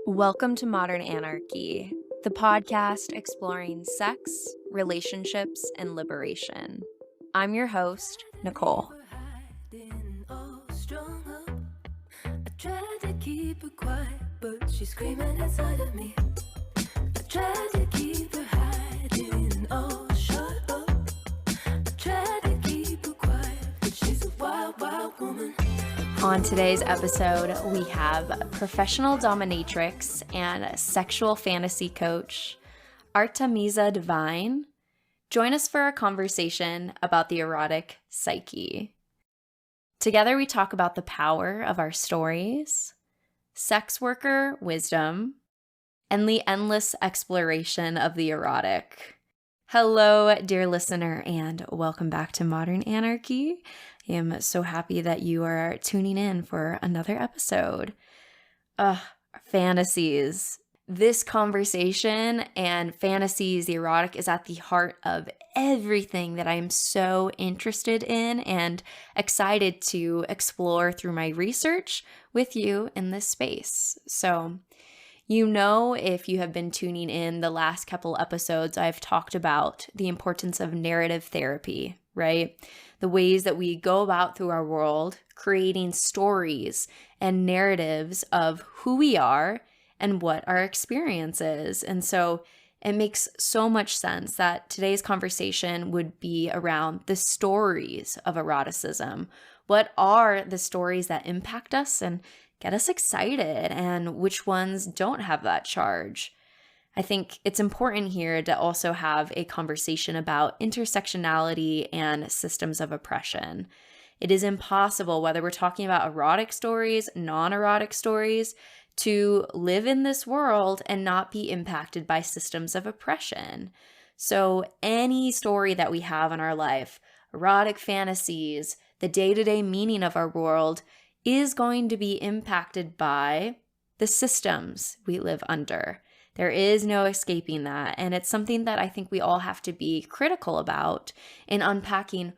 Welcome to Modern Anarchy, the podcast exploring sex, relationships, and liberation. I'm your host, Nicole. I tried to keep her quiet, but she's screaming inside of me. I tried to keep her hiding, oh, shut up. I tried to keep her quiet, but she's a wild, wild woman. On today's episode, we have professional dominatrix and sexual fantasy coach, Artemisia de Vine. Join us for a conversation about the erotic psyche. Together, we talk about the power of our stories, sex worker wisdom, and the endless exploration of the erotic. Hello, dear listener, and welcome back to Modern Anarchy. I am so happy that you are tuning in for another episode. Fantasies. This conversation and fantasies, the erotic, is at the heart of everything that I am so interested in and excited to explore through my research with you in this space. So, if you have been tuning in the last couple episodes, I've talked about the importance of narrative therapy, right? The ways that we go about through our world, creating stories and narratives of who we are and what our experience is. And so it makes so much sense that today's conversation would be around the stories of eroticism. What are the stories that impact us and get us excited, and which ones don't have that charge? I think it's important here to also have a conversation about intersectionality and systems of oppression. It is impossible, whether we're talking about erotic stories, non-erotic stories, to live in this world and not be impacted by systems of oppression. So any story that we have in our life, erotic fantasies, the day-to-day meaning of our world, is going to be impacted by the systems we live under. There is no escaping that. And it's something that I think we all have to be critical about in unpacking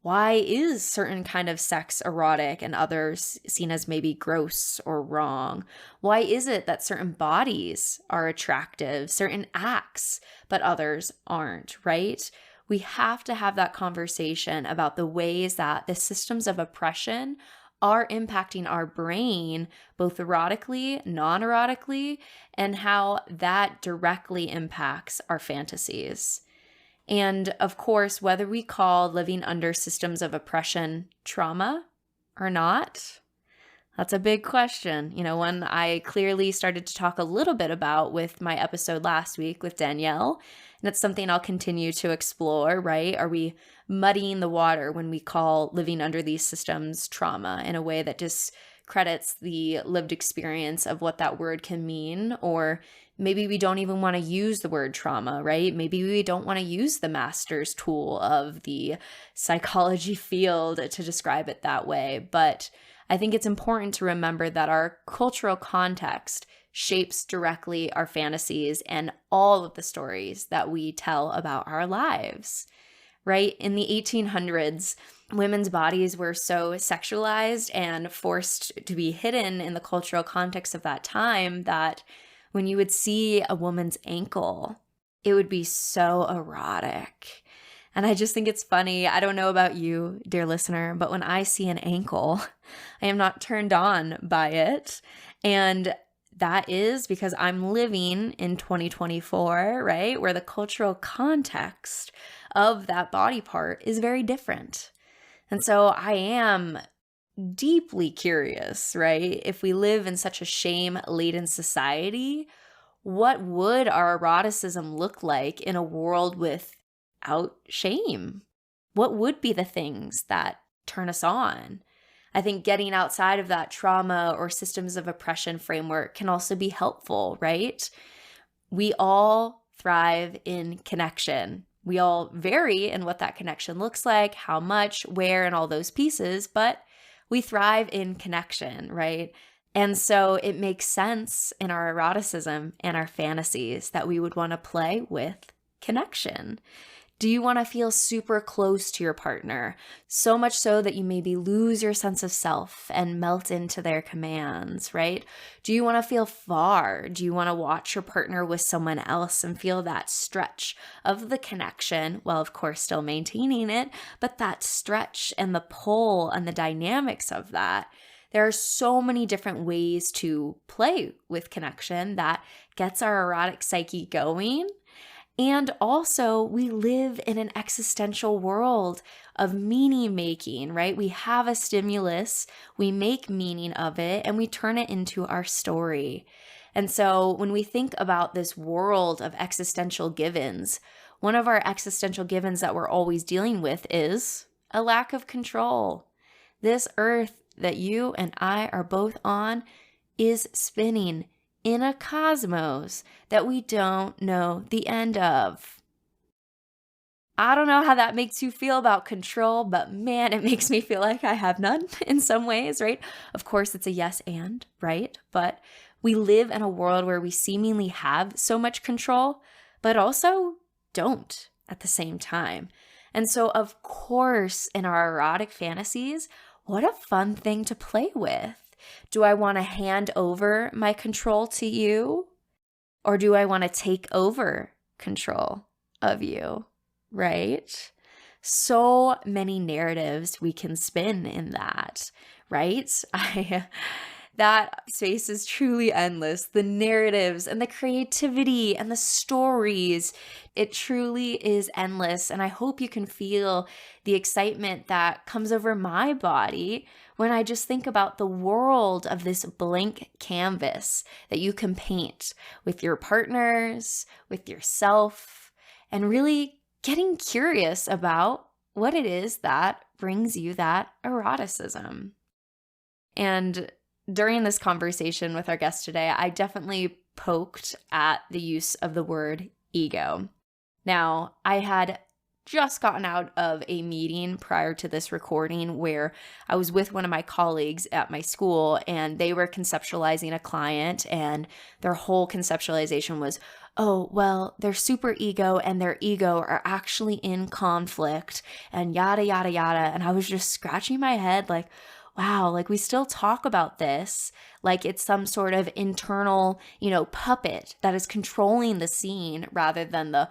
why is certain kind of sex erotic and others seen as maybe gross or wrong? Why is it that certain bodies are attractive, certain acts, but others aren't, right? We have to have that conversation about the ways that the systems of oppression are impacting our brain, both erotically, non-erotically, and how that directly impacts our fantasies. And of course, whether we call living under systems of oppression trauma or not, that's a big question. One I clearly started to talk a little bit about with my episode last week with Danielle, and it's something I'll continue to explore, right? Are we muddying the water when we call living under these systems trauma in a way that discredits the lived experience of what that word can mean? Or maybe we don't even want to use the word trauma, right? Maybe we don't want to use the master's tool of the psychology field to describe it that way. But I think it's important to remember that our cultural context shapes directly our fantasies and all of the stories that we tell about our lives, right? In the 1800s, women's bodies were so sexualized and forced to be hidden in the cultural context of that time that when you would see a woman's ankle, it would be so erotic. And I just think it's funny. I don't know about you, dear listener, but when I see an ankle, I am not turned on by it. And that is because I'm living in 2024, right? Where the cultural context of that body part is very different. And so I am deeply curious, right? If we live in such a shame-laden society, what would our eroticism look like in a world without shame? What would be the things that turn us on? I think getting outside of that trauma or systems of oppression framework can also be helpful, right? We all thrive in connection. We all vary in what that connection looks like, how much, where, and all those pieces, but we thrive in connection, right? And so it makes sense in our eroticism and our fantasies that we would want to play with connection. Do you want to feel super close to your partner, so much so that you maybe lose your sense of self and melt into their commands, right? Do you want to feel far? Do you want to watch your partner with someone else and feel that stretch of the connection? Well, of course, still maintaining it, but that stretch and the pull and the dynamics of that. There are so many different ways to play with connection that gets our erotic psyche going. And also, we live in an existential world of meaning making, right? We have a stimulus, we make meaning of it, and we turn it into our story. And so when we think about this world of existential givens, one of our existential givens that we're always dealing with is a lack of control. This earth that you and I are both on is spinning in a cosmos that we don't know the end of. I don't know how that makes you feel about control, but man, it makes me feel like I have none in some ways, right? Of course, it's a yes and, right? But we live in a world where we seemingly have so much control, but also don't at the same time. And so, of course, in our erotic fantasies, what a fun thing to play with. Do I want to hand over my control to you? Or do I want to take over control of you? Right? So many narratives we can spin in that, right? That space is truly endless. The narratives and the creativity and the stories, it truly is endless. And I hope you can feel the excitement that comes over my body when I just think about the world of this blank canvas that you can paint with your partners, with yourself, and really getting curious about what it is that brings you that eroticism. And during this conversation with our guest today, I definitely poked at the use of the word ego. Now, I had just gotten out of a meeting prior to this recording where I was with one of my colleagues at my school, and they were conceptualizing a client, and their whole conceptualization was, oh, well, their super ego and their ego are actually in conflict and yada, yada, yada. And I was just scratching my head like, wow, like we still talk about this like it's some sort of internal, puppet that is controlling the scene rather than the,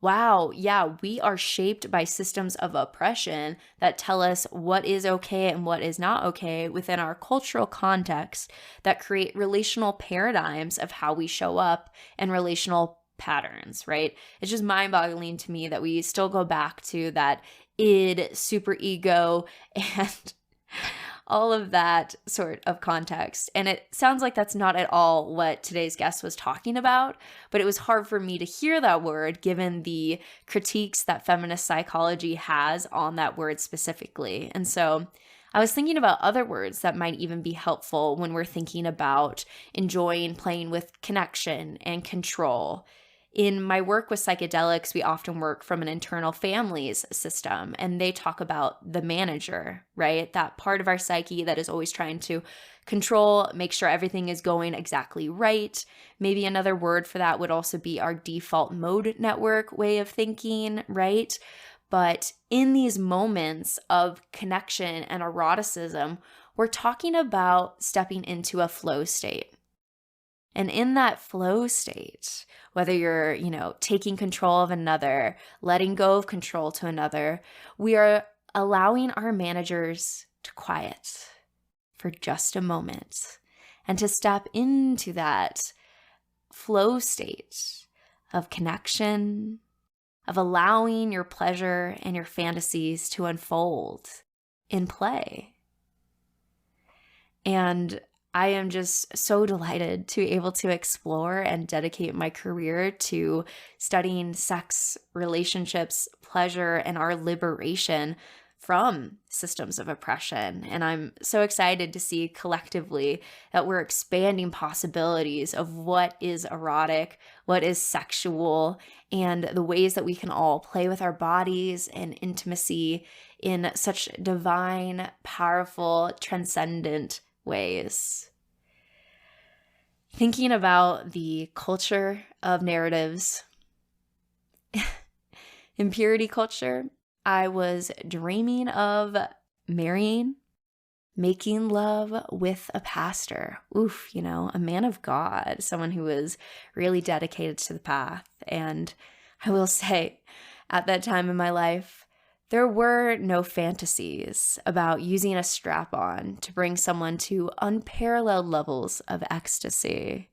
wow, yeah, we are shaped by systems of oppression that tell us what is okay and what is not okay within our cultural context that create relational paradigms of how we show up and relational patterns, right? It's just mind-boggling to me that we still go back to that id, super ego, and all of that sort of context. And it sounds like that's not at all what today's guest was talking about, but it was hard for me to hear that word given the critiques that feminist psychology has on that word specifically. And so I was thinking about other words that might even be helpful when we're thinking about enjoying playing with connection and control. In my work with psychedelics, we often work from an internal families system, and they talk about the manager, right? That part of our psyche that is always trying to control, make sure everything is going exactly right. Maybe another word for that would also be our default mode network way of thinking, right? But in these moments of connection and eroticism, we're talking about stepping into a flow state. And in that flow state, whether you're, taking control of another, letting go of control to another, we are allowing our managers to quiet for just a moment and to step into that flow state of connection, of allowing your pleasure and your fantasies to unfold in play. And I am just so delighted to be able to explore and dedicate my career to studying sex, relationships, pleasure, and our liberation from systems of oppression. And I'm so excited to see collectively that we're expanding possibilities of what is erotic, what is sexual, and the ways that we can all play with our bodies and intimacy in such divine, powerful, transcendent ways. Thinking about the culture of narratives, In purity culture, I was dreaming of marrying, making love with a pastor. Oof, a man of God, someone who was really dedicated to the path. And I will say, at that time in my life, there were no fantasies about using a strap-on to bring someone to unparalleled levels of ecstasy.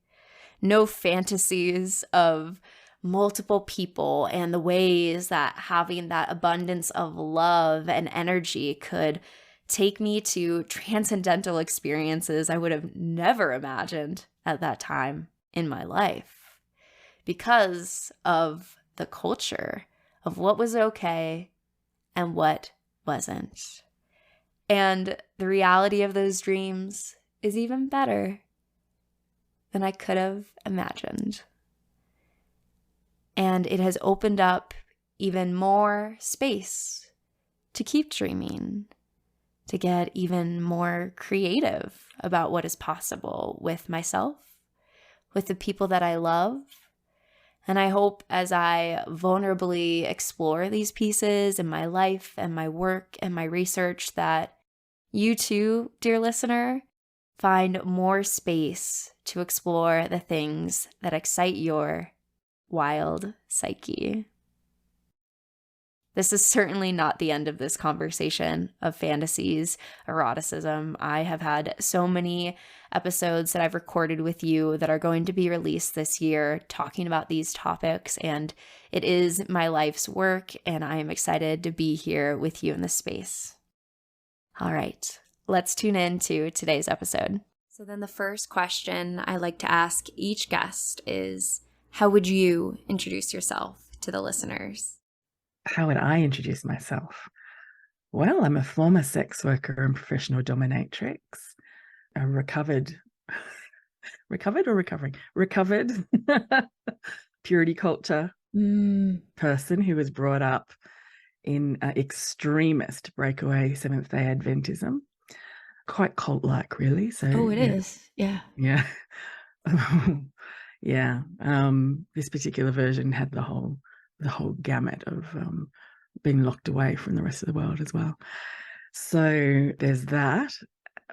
No fantasies of multiple people and the ways that having that abundance of love and energy could take me to transcendental experiences I would have never imagined at that time in my life because of the culture of what was okay and what wasn't. And the reality of those dreams is even better than I could have imagined. And it has opened up even more space to keep dreaming, to get even more creative about what is possible with myself, with the people that I love. And I hope as I vulnerably explore these pieces in my life and my work and my research that you too, dear listener, find more space to explore the things that excite your wild psyche. This is certainly not the end of this conversation of fantasies, eroticism. I have had so many episodes that I've recorded with you that are going to be released this year talking about these topics, and it is my life's work, and I am excited to be here with you in this space. All right, let's tune in to today's episode. So then the first question I like to ask each guest is, how would you introduce yourself to the listeners? How would I introduce myself? Well, I'm a former sex worker and professional dominatrix, a recovered purity culture person who was brought up in extremist breakaway Seventh-day Adventism. Quite cult-like, really. So it is. Yeah. Yeah. Yeah. This particular version had the whole gamut of being locked away from the rest of the world as well. So there's that.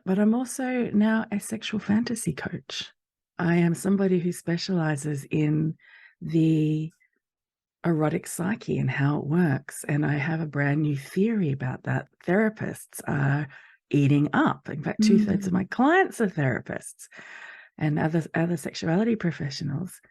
But I'm also now a sexual fantasy coach. I am somebody who specializes in the erotic psyche and how it works. And I have a brand new theory about that. Therapists are eating up. In fact, 2/3 of my clients are therapists and other sexuality professionals.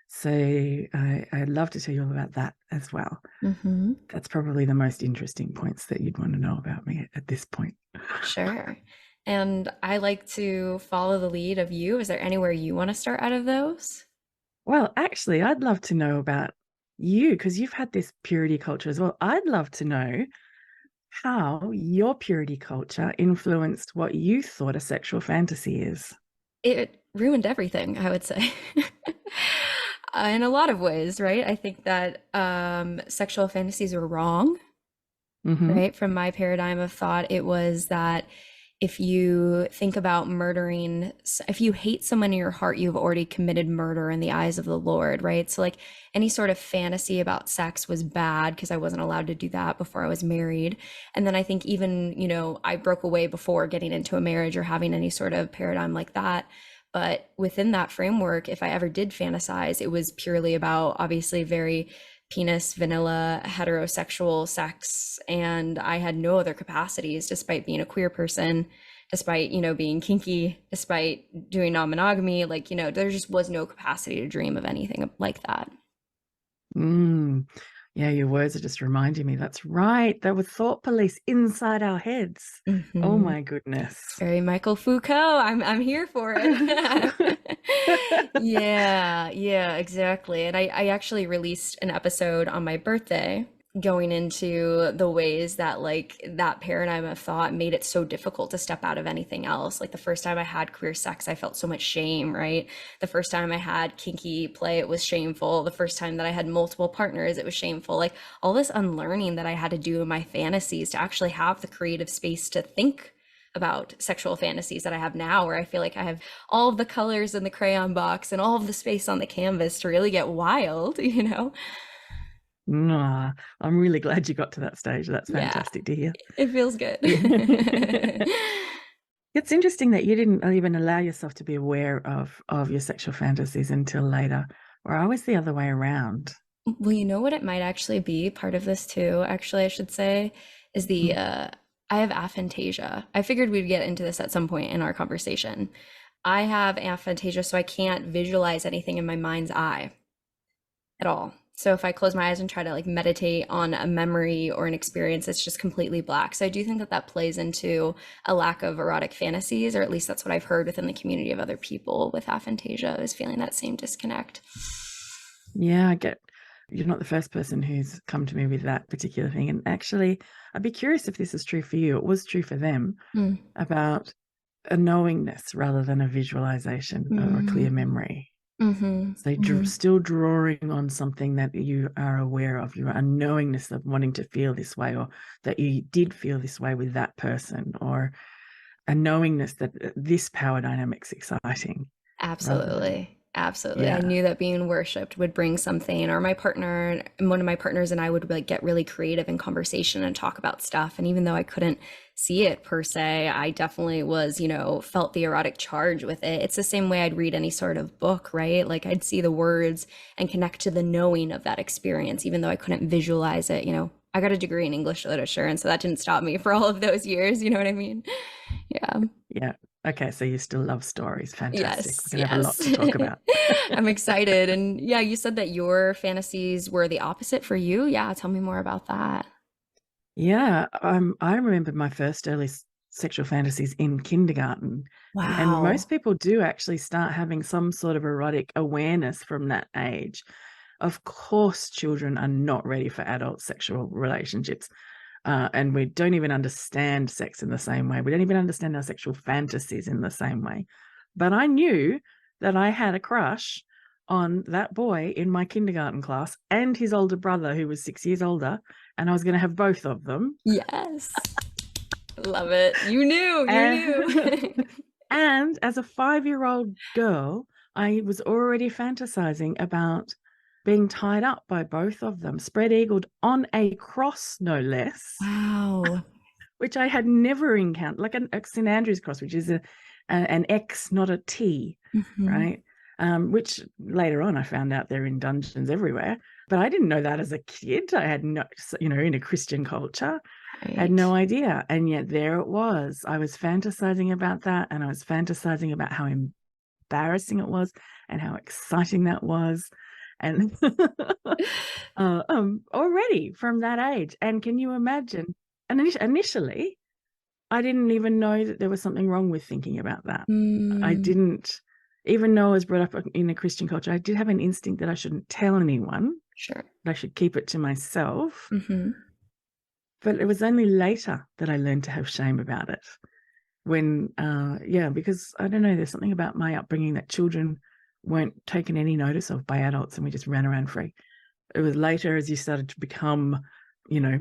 So I'd love to tell you all about that as well. Mm-hmm. That's probably the most interesting points that you'd want to know about me at this point. Sure. And I like to follow the lead of you. Is there anywhere you want to start out of those? Well, actually, I'd love to know about you because you've had this purity culture as well. I'd love to know how your purity culture influenced what you thought a sexual fantasy is. It ruined everything, I would say. In a lot of ways, right? I think that sexual fantasies were wrong, right? From my paradigm of thought, it was that if you think about murdering, if you hate someone in your heart, you've already committed murder in the eyes of the Lord, right? So like any sort of fantasy about sex was bad because I wasn't allowed to do that before I was married. And then I think even, I broke away before getting into a marriage or having any sort of paradigm like that. But within that framework, if I ever did fantasize, it was purely about obviously very penis, vanilla, heterosexual sex. And I had no other capacities despite being a queer person, despite, being kinky, despite doing non-monogamy. Like, there just was no capacity to dream of anything like that. Yeah, your words are just reminding me. That's right. There were thought police inside our heads. Oh my goodness. Very Michael Foucault. I'm here for it. Yeah, exactly. And I actually released an episode on my birthday going into the ways that like that paradigm of thought made it so difficult to step out of anything else. Like the first time I had queer sex, I felt so much shame, right? The first time I had kinky play, it was shameful. The first time that I had multiple partners, it was shameful. Like all this unlearning that I had to do in my fantasies to actually have the creative space to think about sexual fantasies that I have now, where I feel like I have all of the colors in the crayon box and all of the space on the canvas to really get wild, Nah, I'm really glad you got to that stage. That's Yeah, fantastic to hear. it feels good. Yeah. It's interesting that you didn't even allow yourself to be aware of your sexual fantasies until later, where I was the other way around. Well, you know what it might actually be, part of this too, actually, I should say, is the Mm. I have aphantasia. I figured we'd get into this at some point in our conversation. I have aphantasia, so I can't visualize anything in my mind's eye at all. So if I close my eyes and try to like meditate on a memory or an experience, it's just completely black. So I do think that that plays into a lack of erotic fantasies, or at least that's what I've heard within the community of other people with aphantasia, is feeling that same disconnect. Yeah, I get you're not the first person who's come to me with that particular thing. And actually, I'd be curious if this is true for you. It was true for them Mm. about a knowingness rather than a visualization or a clear Mm. memory. Mm-hmm. So still drawing on something that you are aware of, your unknowingness of wanting to feel this way, or that you did feel this way with that person, or a knowingness that this power dynamic's exciting rather than, Absolutely. Absolutely. I yeah. knew that being worshipped would bring something, or my partner, one of my partners and I would like get really creative in conversation and talk about stuff. And even though I couldn't see it per se, I definitely was, felt the erotic charge with it. It's the same way I'd read any sort of book, right? Like I'd see the words and connect to the knowing of that experience, even though I couldn't visualize it. I got a degree in English literature, and so that didn't stop me for all of those years. You know what I mean? Yeah. Yeah. Okay, so you still love stories. Fantastic. Yes, We're gonna have a lot yes. to talk about. I'm excited. And yeah, you said that your fantasies were the opposite for you. Yeah, tell me more about that. Yeah, I remember my first early sexual fantasies in kindergarten, and Wow. most people do actually start having some sort of erotic awareness from that age. Of course, children are not ready for adult sexual relationships, and we don't even understand sex in the same way. We don't even understand our sexual fantasies in the same way. But I knew that I had a crush on that boy in my kindergarten class and his older brother, who was 6 years older, and I was going to have both of them. Yes. Love it. You knew, you And, knew. and as a 5-year-old girl, I was already fantasizing about being tied up by both of them, spread-eagled on a cross, no less, Wow. which I had never encountered, like a St. Andrew's cross, which is an X, not a T, Mhm. right? Which later on I found out they're in dungeons everywhere. But I didn't know that as a kid. I had no, in a Christian culture, I had no Right. idea. And yet there it was. I was fantasizing about that, and I was fantasizing about how embarrassing it was and how exciting that was. And already from that age. And can you imagine? And initially, I didn't even know that there was something wrong with thinking about that. I Mm, didn't, even though I was brought up in a Christian culture, I did have an instinct that I shouldn't tell anyone, sure. that I should keep it to myself. Hmm. But it was only later that I learned to have shame about it. When, because I don't know, there's something about my upbringing that children weren't taken any notice of by adults, and we just ran around free. It was later, as you started to become,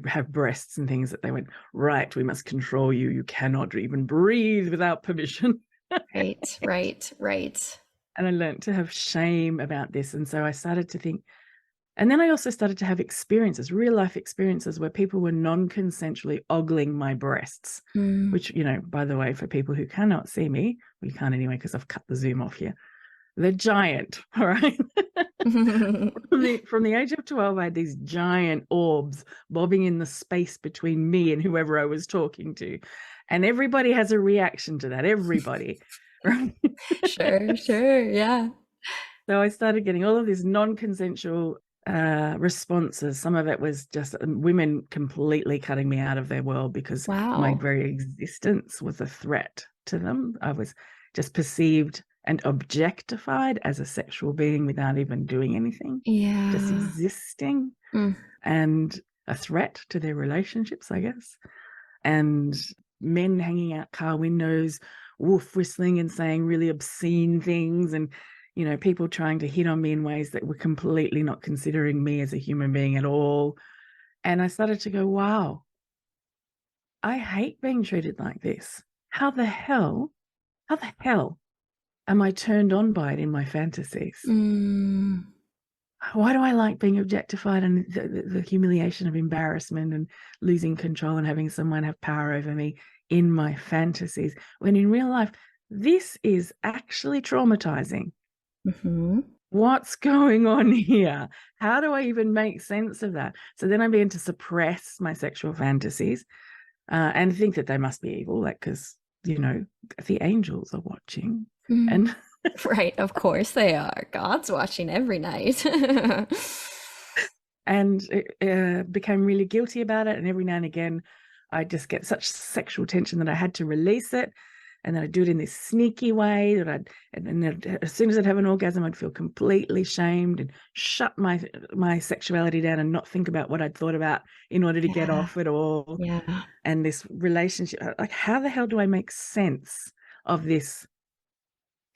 have breasts and things, that they went, right, we must control you. You cannot even breathe without permission. Right, right, right. And I learned to have shame about this. And so I started to think, and then I also started to have experiences, real life experiences, where people were non-consensually ogling my breasts, Mm. which, by the way, for people who cannot see me, well, you can't anyway because I've cut the zoom off here. They're giant, all right? From the age of 12, I had these giant orbs bobbing in the space between me and whoever I was talking to. And everybody has a reaction to that, everybody. Right? Sure, sure, yeah. So I started getting all of these non-consensual responses. Some of it was just women completely cutting me out of their world because my Wow. very existence was a threat to them. I was just perceived and objectified as a sexual being without even doing anything, just Yeah. existing, Mm. and a threat to their relationships, I guess. And men hanging out car windows, wolf whistling and saying really obscene things, and people trying to hit on me in ways that were completely not considering me as a human being at all. And I started to go, wow, I hate being treated like this. How the hell am I turned on by it in my fantasies? Mm. why do I like being objectified and the humiliation of embarrassment and losing control and having someone have power over me in my fantasies, when in real life, this is actually traumatizing. Mm-hmm. What's going on here? How do I even make sense of that? So then I began to suppress my sexual fantasies and think that they must be evil, like, because, you know, the angels are watching. And Right, of course they are. God's watching every night. and became really guilty about it. And every now and again, I just get such sexual tension that I had to release it. And then I'd do it in this sneaky way that and then as soon as I'd have an orgasm, I'd feel completely shamed and shut my sexuality down and not think about what I'd thought about in order to get off it all. Yeah. And this relationship, like, how the hell do I make sense of this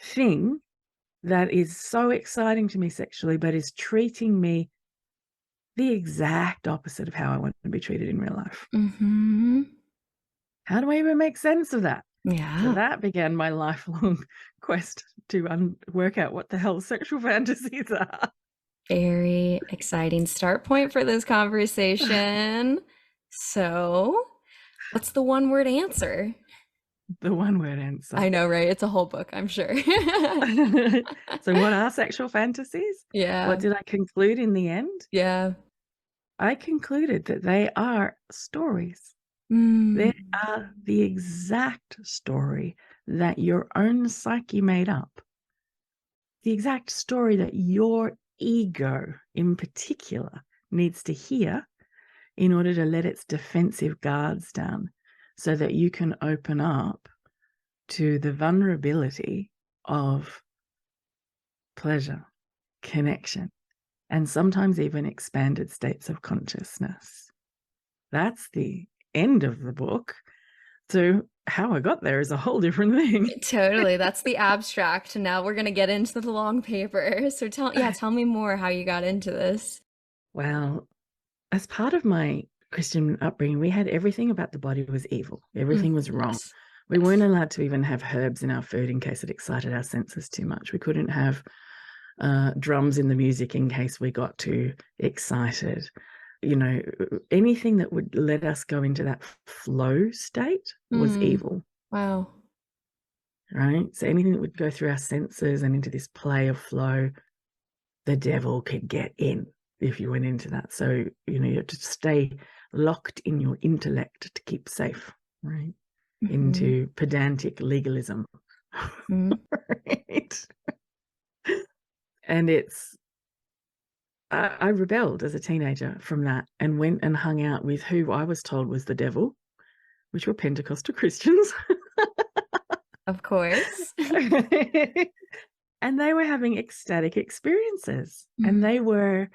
thing that is so exciting to me sexually, but is treating me the exact opposite of how I want to be treated in real life? Mm-hmm. How do I even make sense of that? Yeah. So that began my lifelong quest to work out what the hell sexual fantasies are. Very exciting start point for this conversation. So, what's the one-word answer? The one-word answer. I know, right? It's a whole book, I'm sure. So what are sexual fantasies? Yeah. What did I conclude in the end? Yeah. I concluded that they are stories. Mm. They are the exact story that your own psyche made up. The exact story that your ego in particular needs to hear in order to let its defensive guards down so that you can open up to the vulnerability of pleasure, connection, and sometimes even expanded states of consciousness. That's the end of the book. So how I got there is a whole different thing. Totally. That's the abstract. Now we're going to get into the long paper. So tell me more how you got into this. Well, as part of my Christian upbringing, we had everything about the body was evil. Everything was wrong. Yes. We weren't allowed to even have herbs in our food in case it excited our senses too much. We couldn't have drums in the music in case we got too excited. You know, anything that would let us go into that flow state was evil. Wow. Right? So anything that would go through our senses and into this play of flow, the devil could get in if you went into that. So, you know, you have to stay locked in your intellect to keep safe, right? Into pedantic legalism. Right? And I rebelled as a teenager from that and went and hung out with who I was told was the devil, which were Pentecostal Christians. Of course. And they were having ecstatic experiences. And they were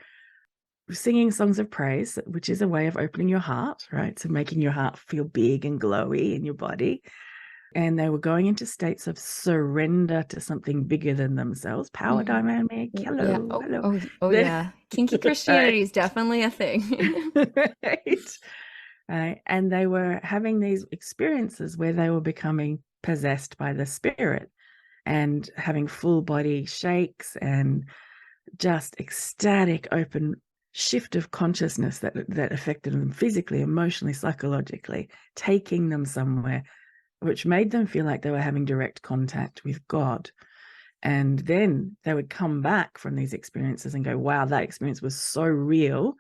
singing songs of praise, which is a way of opening your heart, right? So making your heart feel big and glowy in your body. And they were going into states of surrender to something bigger than themselves. Power dynamic. Hello. Yeah. Oh, yeah. Kinky Christianity is definitely a thing. Right. And they were having these experiences where they were becoming possessed by the spirit and having full body shakes and just ecstatic open shift of consciousness that affected them physically, emotionally, psychologically, taking them somewhere, which made them feel like they were having direct contact with God. And then they would come back from these experiences and go, wow, that experience was so real.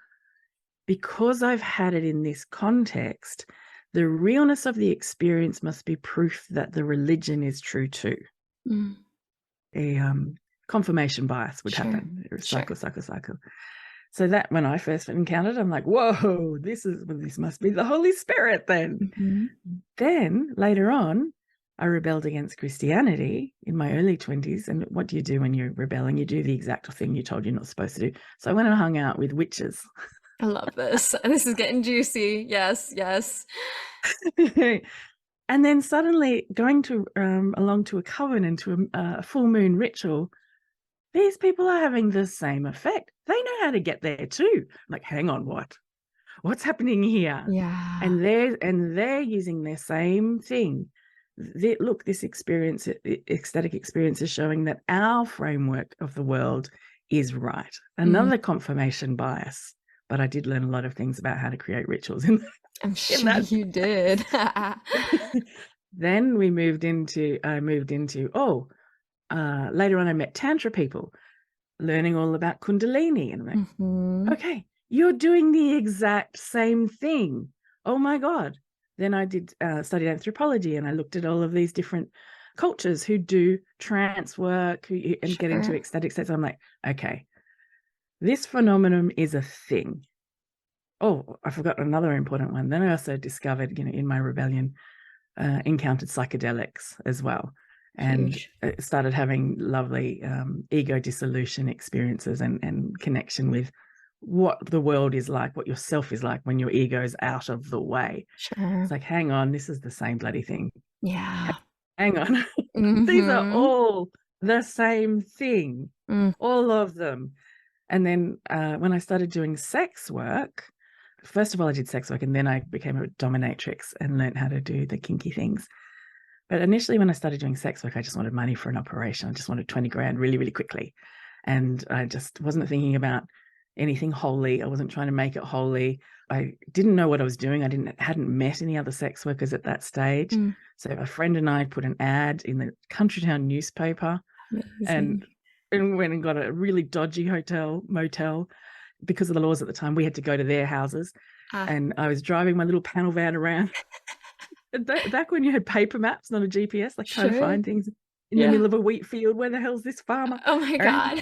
Because I've had it in this context, the realness of the experience must be proof that the religion is true too. A confirmation bias would happen. Cycle. So that when I first encountered it, I'm like, whoa, this must be the Holy Spirit then. Then later on, I rebelled against Christianity in my early 20s. And what do you do when you're rebelling? You do the exact thing you're told you're not supposed to do. So I went and hung out with witches. I love this. This is getting juicy. Yes. And then suddenly going to along to a coven and to a full moon ritual, these people are having the same effect. They know how to get there too. I'm like, hang on, what's happening here? Yeah. And they're using their same thing. Look, this experience, ecstatic experience, is showing that our framework of the world is right. Another confirmation bias, but I did learn a lot of things about how to create rituals in I'm sure that. you did. Then I moved into, later on I met Tantra people, learning all about Kundalini. And I'm like, okay, you're doing the exact same thing. Oh my God. Then I did studied anthropology, and I looked at all of these different cultures who do trance work and get into ecstatic states. I'm like, okay, this phenomenon is a thing. Oh, I forgot another important one. Then I also discovered, in my rebellion, encountered psychedelics as well. And started having lovely ego dissolution experiences and connection with what the world is like, what yourself is like when your ego is out of the way. Sure. It's like, hang on, this is the same bloody thing. Yeah. Hang on. These are all the same thing, all of them. And then when I started doing sex work, first of all, I did sex work, and then I became a dominatrix and learned how to do the kinky things. But initially, when I started doing sex work, I just wanted money for an operation. I just wanted 20 grand really, really quickly. And I just wasn't thinking about anything holy. I wasn't trying to make it holy. I didn't know what I was doing. I hadn't met any other sex workers at that stage. So a friend and I put an ad in the country town newspaper. Amazing. and went and got a really dodgy motel. Because of the laws at the time, we had to go to their houses. And I was driving my little panel van around. Back when you had paper maps, not a GPS, like trying to find things in the middle of a wheat field. Where the hell's this farmer? Oh my God.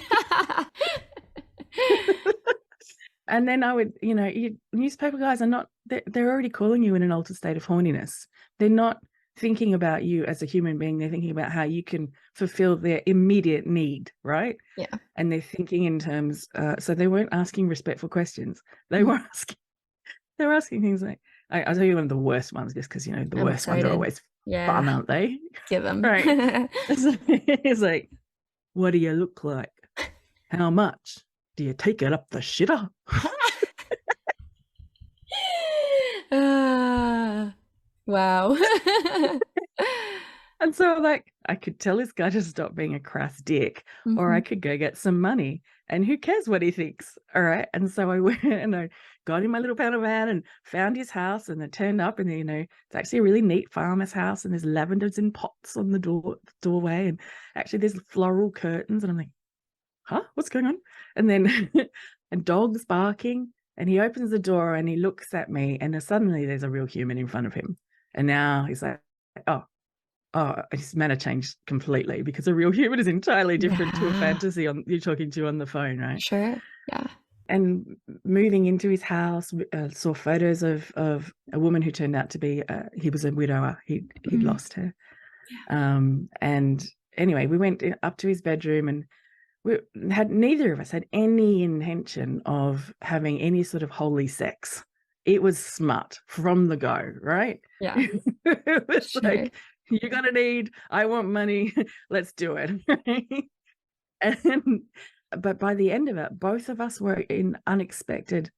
And then I would, newspaper guys are not, they're already calling you in an altered state of horniness. They're not thinking about you as a human being. They're thinking about how you can fulfill their immediate need, right? Yeah. And they're thinking in terms, so they weren't asking respectful questions. They were asking things like, I'll tell you one of the worst ones, just because, the worst ones are always fun, aren't they? Give them. Right. It's like, what do you look like? How much? Do you take it up the shitter? Wow. And so, like, I could tell this guy to stop being a crass dick, or I could go get some money, and who cares what he thinks? All right. And so I went and I got in my little panel van and found his house, and I turned up, and it's actually a really neat farmer's house, and there's lavenders in pots on the doorway, and actually there's floral curtains, and I'm like, huh, what's going on? And then and dogs barking, and he opens the door and he looks at me, and suddenly there's a real human in front of him. And now he's like, oh, his manner changed completely, because a real human is entirely different to a fantasy you're talking to on the phone, right? Sure. Yeah. And moving into his house, saw photos of a woman who turned out to be, he was a widower. He'd lost her. And anyway, we went up to his bedroom, and neither of us had any intention of having any sort of holy sex. It was smut from the go, right? Yeah. It was like, you're going to need, I want money, let's do it. But by the end of it, both of us were in unexpected,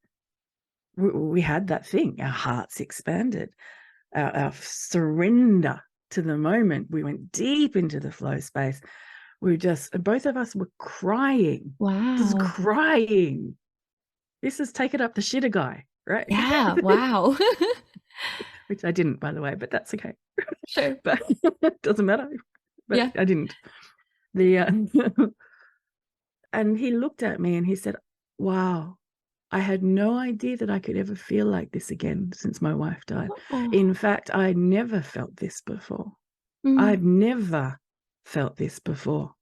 we had that thing, our hearts expanded, our surrender to the moment. We went deep into the flow space. Both of us were crying. Wow. Just crying. This is take it up the shitter guy, right? Yeah. Wow. Which I didn't, by the way, but that's okay. Sure. But it doesn't matter. But yeah. I didn't. And he looked at me and he said, wow, I had no idea that I could ever feel like this again since my wife died. In fact, I never felt this before. I've never felt this before.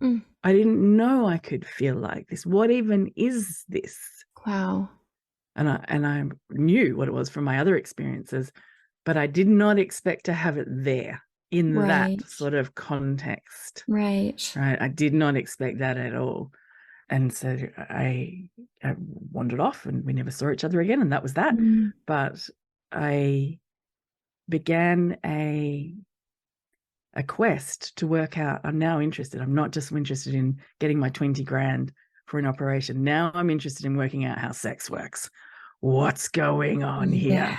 I didn't know I could feel like this. What even is this? Wow. And I knew what it was from my other experiences, but I did not expect to have it there in that sort of context. Right. I did not expect that at all. And so I wandered off, and we never saw each other again, and that was that. But I began a quest to work out, I'm now interested. I'm not just interested in getting my 20 grand for an operation. Now I'm interested in working out how sex works. What's going on here?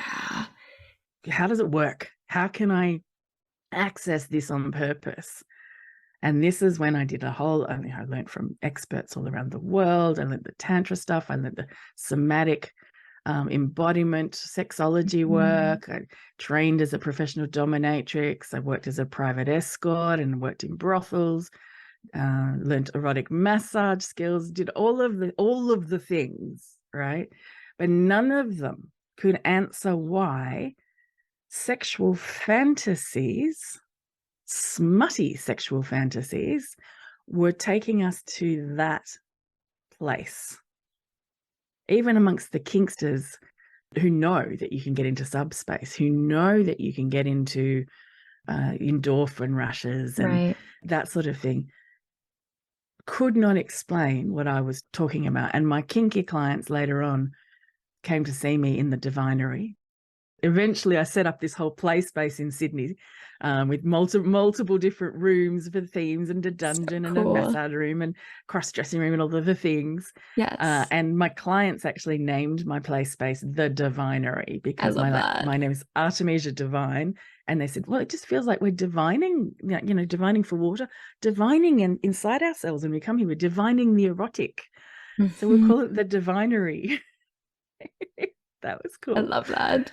How does it work? How can I access this on purpose? And this is when I did I learned from experts all around the world. I learned the Tantra stuff. I learned the somatic embodiment, sexology work. I trained as a professional dominatrix. I worked as a private escort and worked in brothels. Learned erotic massage skills. Did all of the things, right? But none of them could answer why sexual fantasies, smutty sexual fantasies, were taking us to that place. Even amongst the kinksters who know that you can get into subspace, who know that you can get into endorphin rushes and that sort of thing, could not explain what I was talking about. And my kinky clients later on came to see me in the Divinery. Eventually, I set up this whole play space in Sydney with multiple different rooms for themes, and a dungeon and a massage room and cross-dressing room and all of the things. Yes. And my clients actually named my play space the Divinery because my name is Artemisia de Vine. And they said, well, it just feels like we're divining, divining for water, divining inside ourselves. When we come here, we're divining the erotic. So we'll call it the Divinery. That was cool. I love that.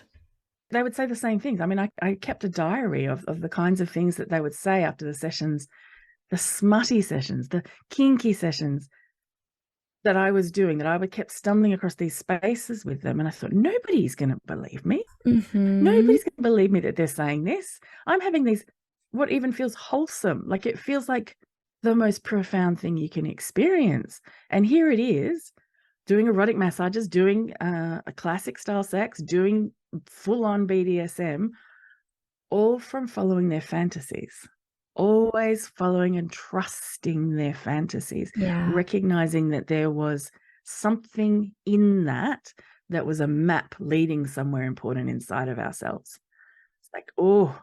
They would say the same things. I mean, I kept a diary of the kinds of things that they would say after the sessions, the smutty sessions, the kinky sessions that I was doing, that I would kept stumbling across these spaces with them. And I thought, nobody's going to believe me. Nobody's going to believe me that they're saying this. I'm having these, what even feels wholesome. Like it feels like the most profound thing you can experience. And here it is, doing erotic massages, doing a classic style sex, doing full-on BDSM, all from following their fantasies, always following and trusting their fantasies, recognizing that there was something in that was a map leading somewhere important inside of ourselves. It's like, oh,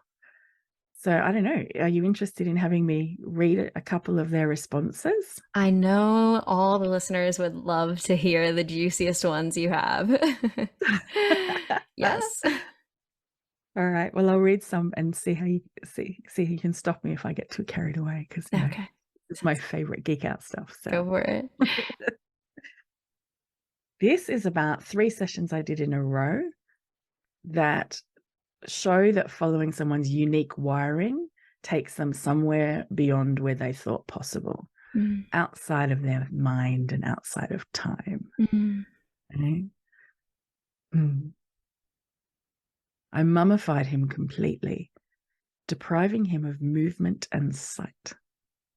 so I don't know. Are you interested in having me read a couple of their responses? I know all the listeners would love to hear the juiciest ones you have. Yes. All right. Well, I'll read some and see how you can stop me if I get too carried away, because it's my favorite geek out stuff. So go for it. This is about 3 sessions I did in a row that show that following someone's unique wiring takes them somewhere beyond where they thought possible, outside of their mind and outside of time. Okay? I mummified him completely, depriving him of movement and sight.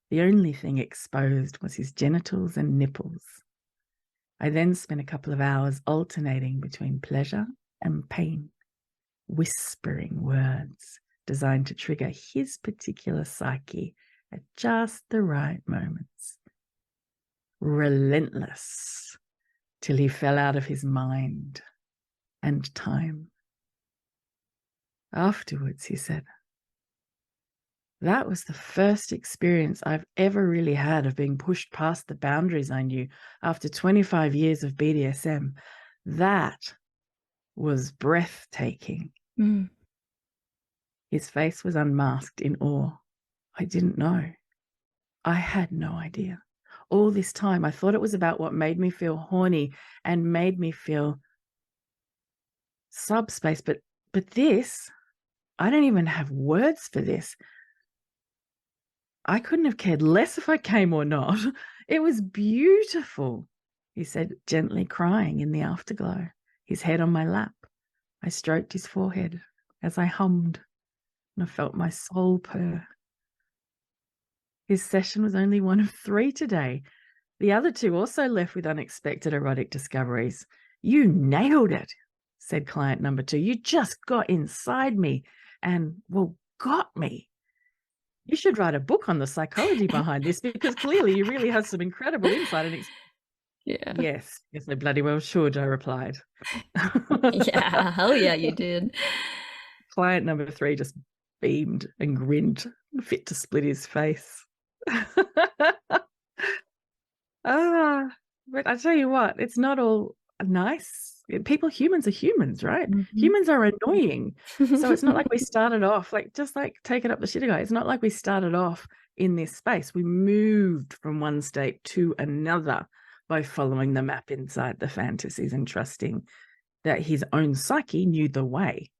The only thing exposed was his genitals and nipples. I then spent a couple of hours alternating between pleasure and pain, whispering words designed to trigger his particular psyche at just the right moments. Relentless, till he fell out of his mind and time. Afterwards, he said, that was the first experience I've ever really had of being pushed past the boundaries I knew after 25 years of BDSM. That was breathtaking. His face was unmasked in awe. I didn't know. I had no idea. All this time, I thought it was about what made me feel horny and made me feel subspace. But this, I don't even have words for this. I couldn't have cared less if I came or not. It was beautiful, he said, gently crying in the afterglow, his head on my lap. I stroked his forehead as I hummed, and I felt my soul purr. His session was only one of 3 today. The other 2 also left with unexpected erotic discoveries. You nailed it, said client number 2. You just got inside me and, well, got me. You should write a book on the psychology behind this, because clearly you really have some incredible insight and Yes, I bloody well should, I replied. Yeah, hell yeah, you did. Client number 3 just beamed and grinned, fit to split his face. But I tell you what, it's not all nice. Humans are humans, right? Mhm. Humans are annoying. So it's not like we started off, like, just like take it up the shit guy. It's not like we started off in this space. We moved from one state to another by following the map inside the fantasies and trusting that his own psyche knew the way.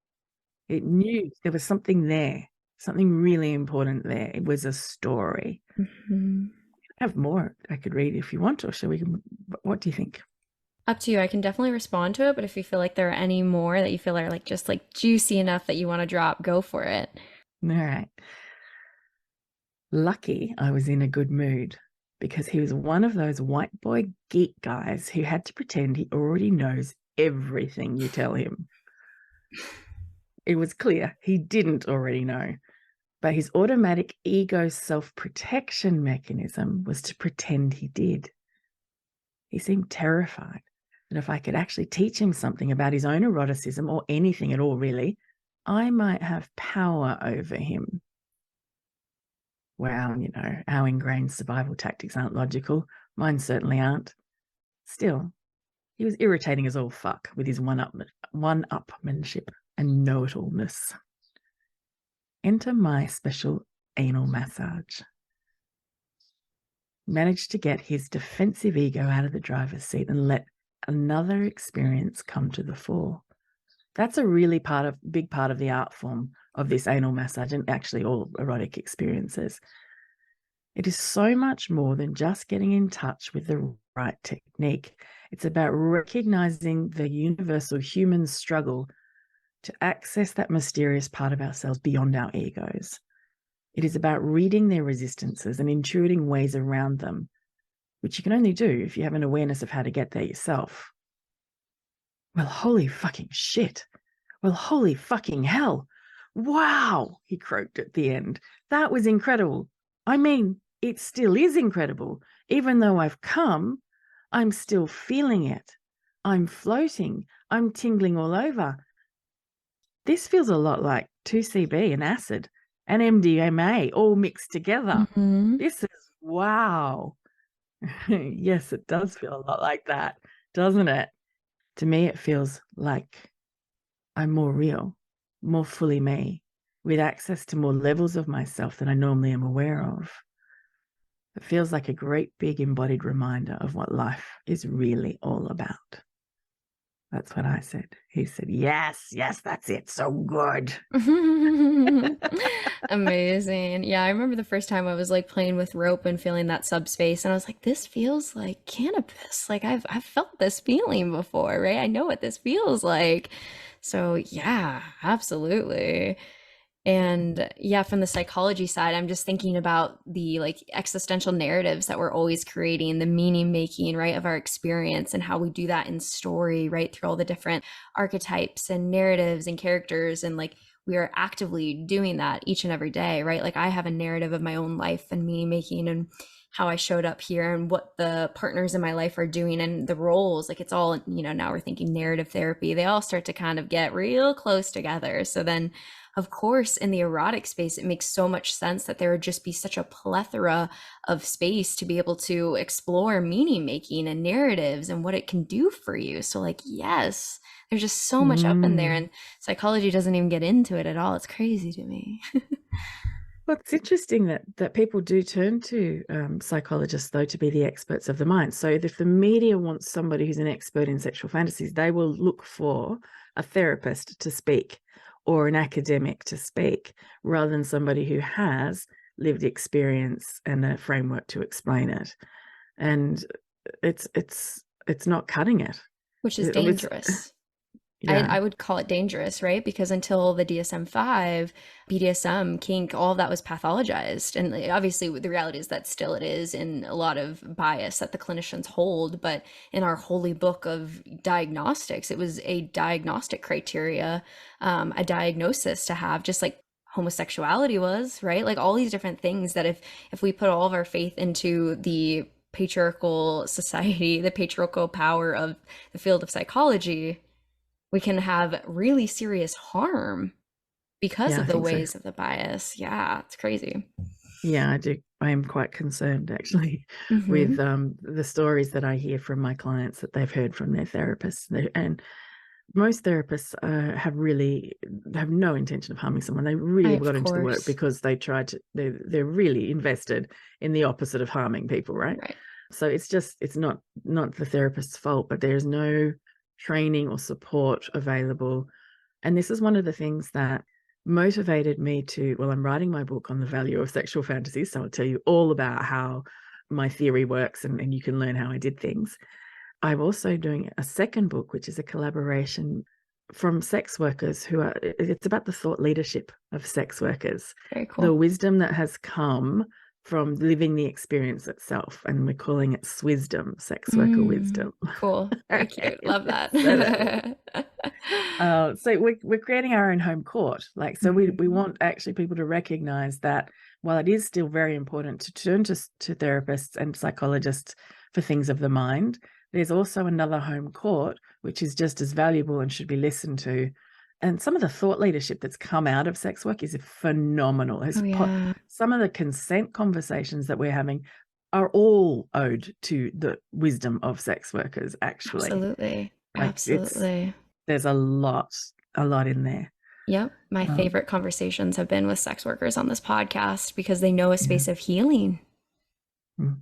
It knew there was something there, something really important there. It was a story. Mhm. I have more I could read if you want, or shall we? What do you think? Up to you. I can definitely respond to it, but if you feel like there are any more that you feel are like just like juicy enough that you want to drop, go for it. All right. Lucky I was in a good mood because he was one of those white boy geek guys who had to pretend he already knows everything you tell him. It was clear he didn't already know, but his automatic ego self-protection mechanism was to pretend he did. He seemed terrified that if I could actually teach him something about his own eroticism, or anything at all really, I might have power over him. Well, our ingrained survival tactics aren't logical. Mine certainly aren't. Still, he was irritating as all fuck with his one-upmanship and know-it-allness. Enter my special anal massage. Managed to get his defensive ego out of the driver's seat and let another experience come to the fore. That's a really big part of the art form of this anal massage, and actually all erotic experiences. It is so much more than just getting in touch with the right technique. It's about recognizing the universal human struggle to access that mysterious part of ourselves beyond our egos. It is about reading their resistances and intuiting ways around them, which you can only do if you have an awareness of how to get there yourself. Well, holy fucking shit. Well, holy fucking hell. Wow, he croaked at the end. That was incredible. I mean, it still is incredible. Even though I've come, I'm still feeling it. I'm floating. I'm tingling all over. This feels a lot like 2CB and acid and MDMA all mixed together. Mhm. This is wow. Yes, it does feel a lot like that, doesn't it? To me, it feels like I'm more real, more fully me, with access to more levels of myself than I normally am aware of. It feels like a great big embodied reminder of what life is really all about. That's what I said. He said, yes, that's it. So good. Amazing. Yeah, I remember the first time I was like playing with rope and feeling that subspace, and I was like, this feels like cannabis. Like I've felt this feeling before, right? I know what this feels like. So yeah, absolutely. And yeah, from the psychology side, I'm just thinking about the like existential narratives that we're always creating, the meaning making, right, of our experience, and how we do that in story, right, through all the different archetypes and narratives and characters. And like we are actively doing that each and every day, right? Like I have a narrative of my own life and meaning making and how I showed up here and what the partners in my life are doing and the roles. Like it's all, now we're thinking narrative therapy. They all start to kind of get real close together. So then of course, in the erotic space, it makes so much sense that there would just be such a plethora of space to be able to explore meaning making and narratives and what it can do for you. So, like, yes, there's just so much up in there, and psychology doesn't even get into it at all. It's crazy to me. Well, it's interesting that people do turn to psychologists, though, to be the experts of the mind. So if the media wants somebody who's an expert in sexual fantasies, they will look for a therapist to speak or an academic to speak, rather than somebody who has lived experience and a framework to explain it. And it's not cutting it. Which is It's dangerous. yeah. I would call it dangerous, right? Because until the DSM-5, BDSM, kink, all of that was pathologized. And obviously, the reality is that still it is in a lot of bias that the clinicians hold. But in our holy book of diagnostics, it was a diagnostic criteria, a diagnosis to have, just like homosexuality was, right? Like all these different things that if we put all of our faith into the patriarchal society, the patriarchal power of the field of psychology, we can have really serious harm because Yeah, of I the think so. ways of the bias. Yeah, it's crazy. Yeah, I do. I am quite concerned actually with Hmm. the stories that I hear from my clients that they've heard from their therapists. And most therapists have no intention of harming someone. They really Of got into the work course. because they're really invested in the opposite of harming people, right? Right. So it's not the therapist's fault, but there's no training or support available. And this is one of the things that motivated me to, well, I'm writing my book on the value of sexual fantasies. So I'll tell you all about how my theory works and you can learn how I did things. I'm also doing a second book, which is a collaboration from sex workers it's about the thought leadership of sex workers, Very the cool. wisdom that has come from living the experience itself. And we're calling it SWISDom, sex worker wisdom. Cool. Very cute. Love So that that. so we're creating our own home court. Like, so we Mhm. want actually people to recognize that while it is still very important to turn to therapists and psychologists for things of the mind, there's also another home court, which is just as valuable and should be listened to. And some of the thought leadership that's come out of sex work is phenomenal. Oh, yeah. Some of the consent conversations that we're having are all owed to the wisdom of sex workers, actually. Absolutely. Like, Absolutely. there's a lot in there. Yep. My Um, favorite conversations have been with sex workers on this podcast because they know a yeah. space of healing. Mm.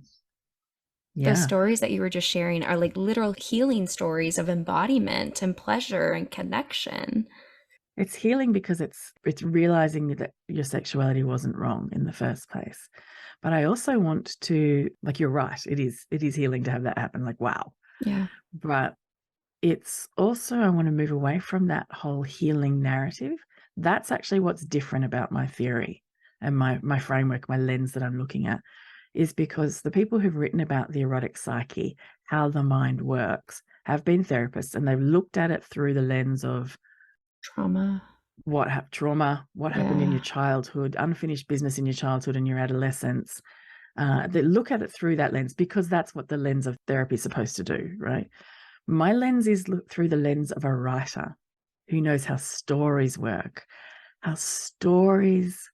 Those Yeah. stories that you were just sharing are like literal healing stories of embodiment and pleasure and connection. It's healing because it's realizing that your sexuality wasn't wrong in the first place. But I also want to, like, you're right, it is healing to have that happen. Like, wow. Yeah. But it's also, I want to move away from that whole healing narrative. That's actually what's different about my theory and my framework, my lens that I'm looking at, is because the people who've written about the erotic psyche, how the mind works, have been therapists, and they've looked at it through the lens of Trauma. trauma, what happened in Yeah. your childhood, unfinished business in your childhood and your adolescence. They look at it through that lens because that's what the lens of therapy is supposed to do, right? My lens is through the lens of a writer who knows how stories work, how stories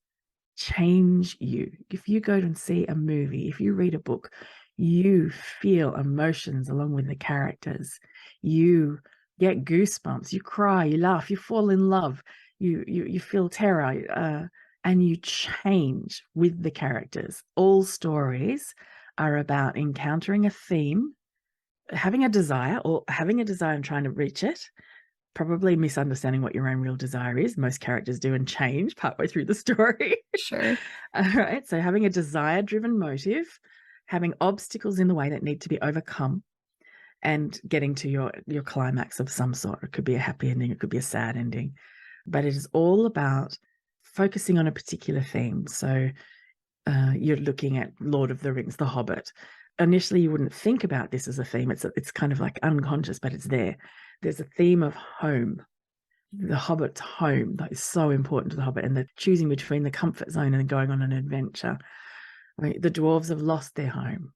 change you. If you go and see a movie, if you read a book, you feel emotions along with the characters. You get goosebumps, you cry, you laugh, you fall in love, you feel terror, and you change with the characters. All stories are about encountering a theme, having a desire and trying to reach it, probably misunderstanding what your own real desire is. Most characters do and change partway through the story. Sure. All right. So having a desire-driven motive, having obstacles in the way that need to be overcome, and getting to your climax of some sort. It could be a happy ending, it could be a sad ending. But it is all about focusing on a particular theme. So you're looking at Lord of the Rings, The Hobbit. Initially, you wouldn't think about this as a theme. It's kind of like unconscious, but it's there. There's a theme of home. The Hobbit's home, that is so important to the Hobbit, and the choosing between the comfort zone and going on an adventure. Right? The dwarves have lost their home,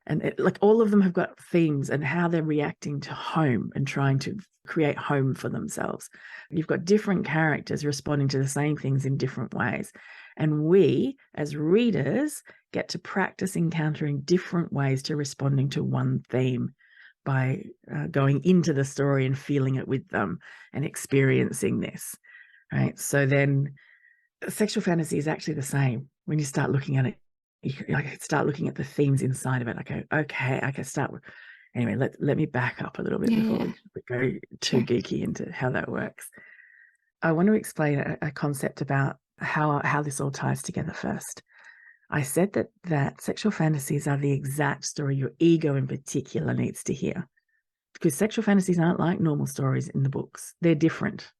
and like all of them have got themes and how they're reacting to home and trying to create home for themselves. You've got different characters responding to the same things in different ways, and we as readers get to practice encountering different ways to responding to one theme by going into the story and feeling it with them and experiencing this, right? So then sexual fantasy is actually the same. When you start looking at it, you start looking at the themes inside of it. I go, okay, I can start with. Anyway, let me back up a little bit Yeah. before Yeah. we go too Sure. geeky into how that works. I want to explain a concept about how this all ties together first. I said that sexual fantasies are the exact story your ego in particular needs to hear, because sexual fantasies aren't like normal stories in the books. They're different.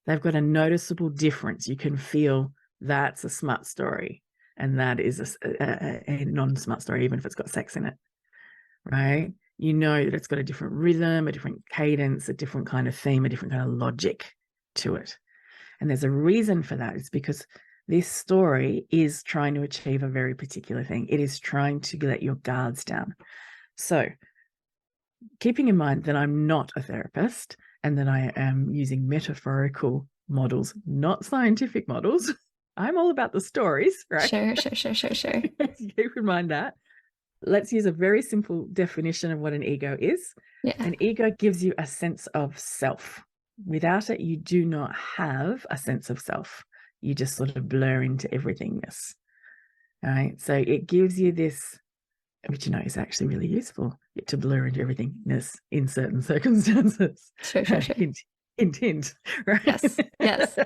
They've got a noticeable difference. You can feel that's a smut story and that is a non-smut story, even if it's got sex in it, right? You know that it's got a different rhythm, a different cadence, a different kind of theme, a different kind of logic to it. And there's a reason for that. It's because this story is trying to achieve a very particular thing. It is trying to let your guards down. So keeping in mind that I'm not a therapist and that I am using metaphorical models, not scientific models, I'm all about the stories, right? Sure, sure, sure, sure, sure. Keep in mind that. Let's use a very simple definition of what an ego is. Yeah. An ego gives you a sense of self. Without it, you do not have a sense of self. You just sort of blur into everythingness. Right? So it gives you this, which is actually really useful to blur into everythingness in certain circumstances. Sure, sure, sure. Hint, right? Yes, yes.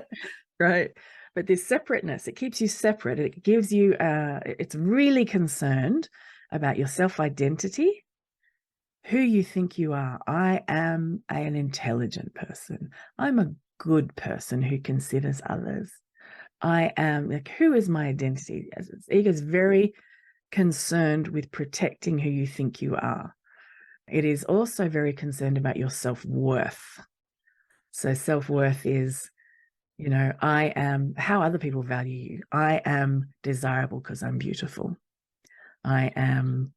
Right. But this separateness, it keeps you separate. It gives you, it's really concerned about your self-identity, who you think you are. I am an intelligent person. I'm a good person who considers others. I am, like, who is my identity? Ego is very concerned with protecting who you think you are. It is also very concerned about your self-worth. So self-worth is, I am how other people value you. I am desirable because I'm beautiful. I am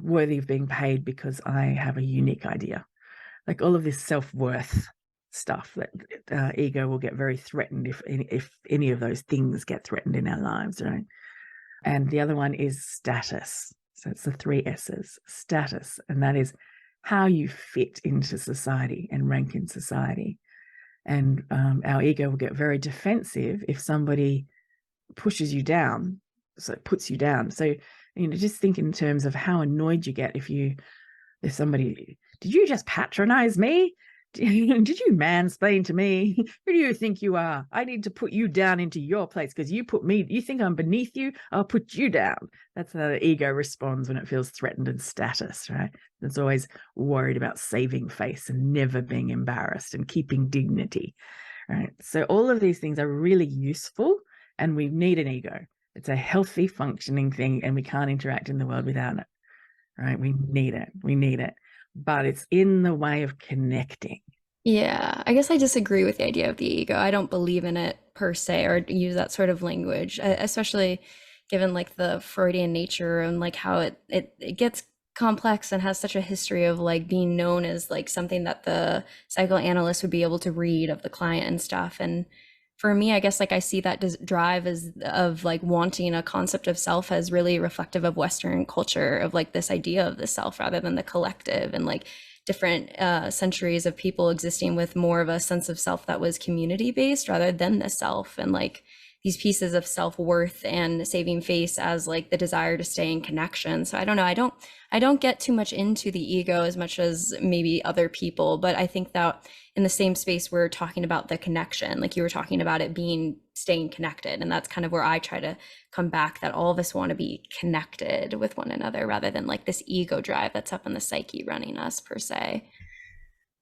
worthy of being paid because I have a unique idea. Like all of this self-worth stuff that ego will get very threatened if any of those things get threatened in our lives, right? And the other one is status. So it's the 3 S's, status. And that is how you fit into society and rank in society. And our ego will get very defensive if somebody pushes you down, so it puts you down. So, just think in terms of how annoyed you get if somebody, did you just patronize me? Did you mansplain to me? Who do you think you are? I need to put you down into your place because you think I'm beneath you? I'll put you down. That's how the ego responds when it feels threatened in status, right? It's always worried about saving face and never being embarrassed and keeping dignity, right? So all of these things are really useful, and we need an ego. It's a healthy, functioning thing, and we can't interact in the world without it, right? We need it. But it's in the way of connecting. Yeah, I guess I disagree with the idea of the ego. I don't believe in it per se or use that sort of language, especially given like the Freudian nature and like how it gets complex and has such a history of like being known as like something that the psychoanalyst would be able to read of the client and stuff. And for me, I guess like I see that drive as of like wanting a concept of self as really reflective of Western culture of like this idea of the self rather than the collective, and like different centuries of people existing with more of a sense of self that was community based rather than the self, and like these pieces of self-worth and saving face as like the desire to stay in connection. So I don't know, I don't get too much into the ego as much as maybe other people, but I think that in the same space we're talking about the connection, like you were talking about it being staying connected, and that's kind of where I try to come back, that all of us want to be connected with one another rather than like this ego drive that's up in the psyche running us per se.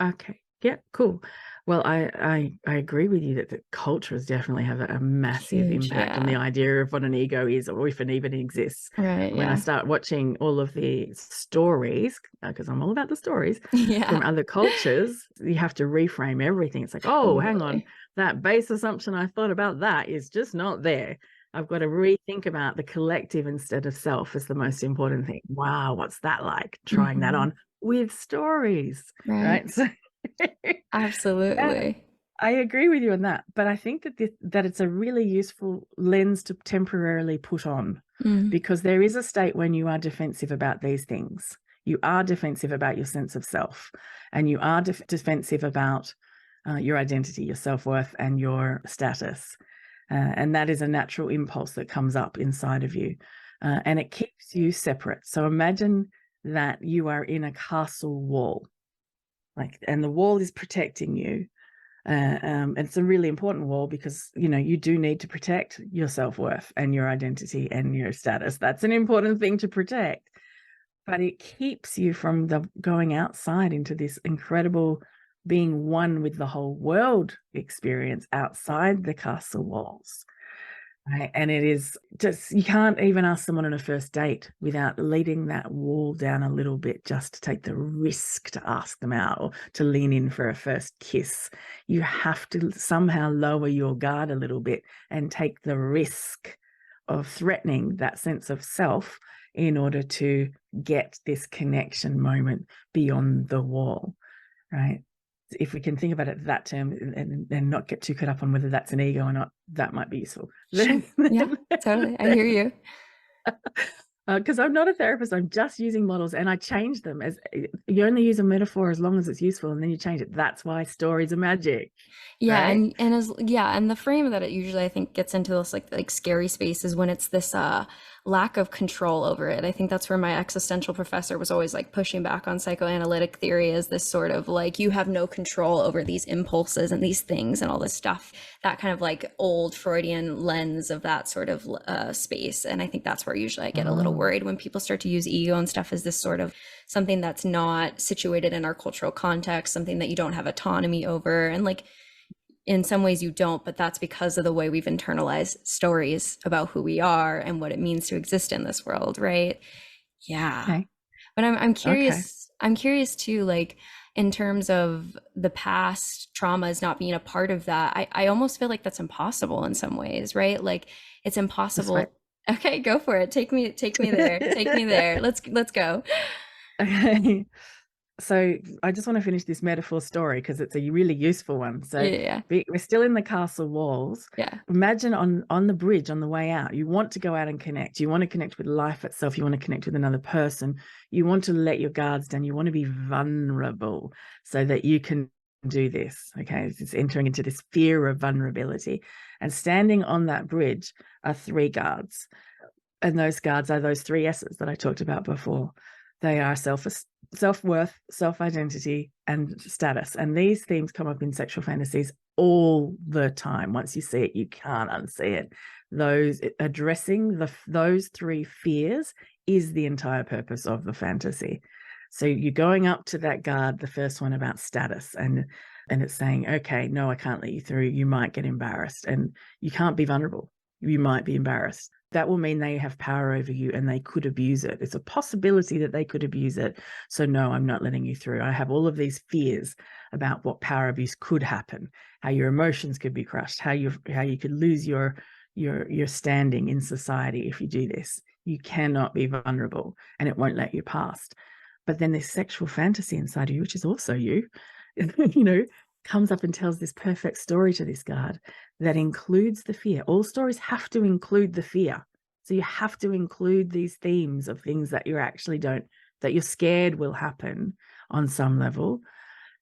Okay, yeah, cool. Well, I agree with you that the cultures definitely have a massive Huge, impact on the idea of what an ego is, or if it even exists. Right, When I yeah. start watching all of the stories, because I'm all about the stories from Yeah, other cultures, you have to reframe everything. It's like, oh, hang on, totally. that base assumption I thought about that is just not there. I've got to rethink about the collective instead of self is the most important thing. Wow, what's that like? Trying that Mhm. on with stories, Right. right? So yeah, Absolutely. I agree with you on that, but I think that it's a really useful lens to temporarily put on, Mm. because there is a state when you are defensive about these things. You are defensive about your sense of self, and you are defensive about your identity, your self-worth, and your status. And that is a natural impulse that comes up inside of you, and it keeps you separate. So imagine that you are in a castle wall, and the wall is protecting you. It's a really important wall because, you do need to protect your self-worth and your identity and your status. That's an important thing to protect, but it keeps you from going outside into this incredible being one with the whole world experience outside the castle walls. Right. And it is just, you can't even ask someone on a first date without leading that wall down a little bit, just to take the risk to ask them out or to lean in for a first kiss. You have to somehow lower your guard a little bit and take the risk of threatening that sense of self in order to get this connection moment beyond the wall, right? if we can think about it that term and not get too caught up on whether that's an ego or not, that might be useful. Sure. Yeah, totally. I hear you. Because I'm not a therapist, I'm just using models, and I change them. As you only use a metaphor as long as it's useful, and then you change it. That's why stories are magic. Yeah, Right? and the frame that it usually I think gets into this like scary space is when it's this lack of control over it. I think that's where my existential professor was always like pushing back on psychoanalytic theory, as this sort of like you have no control over these impulses and these things and all this stuff. That kind of like old Freudian lens of that sort of space. And I think that's where usually I get a little worried when people start to use ego and stuff as this sort of something that's not situated in our cultural context, something that you don't have autonomy over. And like in some ways you don't, but that's because of the way we've internalized stories about who we are and what it means to exist in this world, right? Yeah. Okay. But I'm curious, Okay. I'm curious too, like in terms of the past traumas not being a part of that, I almost feel like that's impossible in some ways, right? Like it's impossible. Okay, go for it. Take me there. Take me there. Let's go. Okay. So I just want to finish this metaphor story because it's a really useful one. So Yeah. we're still in the castle walls. Yeah. Imagine on the bridge on the way out, you want to go out and connect. You want to connect with life itself. You want to connect with another person. You want to let your guards down. You want to be vulnerable so that you can do this. Okay. It's entering into this fear of vulnerability. And standing on that bridge are 3 guards. And those guards are those 3 S's that I talked about before. They are self-worth, self-identity, and status. And these themes come up in sexual fantasies all the time. Once you see it, you can't unsee it. Addressing those 3 fears is the entire purpose of the fantasy. So you're going up to that guard, the first one about status, and it's saying, okay, no, I can't let you through. You might get embarrassed, and you can't be vulnerable. You might be embarrassed. That will mean they have power over you and they could abuse it. It's a possibility that they could abuse it. So no, I'm not letting you through. I have all of these fears about what power abuse could happen, how your emotions could be crushed, how you could lose your standing in society if you do this. You cannot be vulnerable and it won't let you past. But then this sexual fantasy inside of you, which is also you, comes up and tells this perfect story to this guard that includes the fear. All stories have to include the fear. So you have to include these themes of things that that you're scared will happen on some level.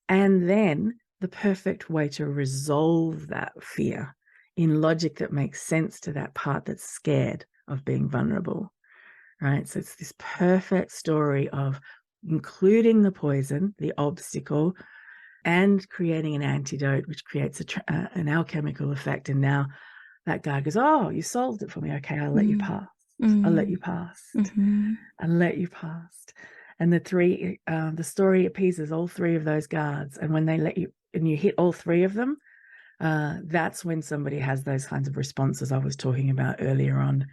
And then the perfect way to resolve that fear in logic that makes sense to that part that's scared of being vulnerable, right? So it's this perfect story of including the poison, the obstacle, and creating an antidote, which creates an alchemical effect. And now that guy goes, oh, you solved it for me. Okay, I'll let you past. I'll let you past. I'll let you past. And the story appeases all 3 of those guards. And when they let you, and you hit all 3 of them, that's when somebody has those kinds of responses I was talking about earlier on,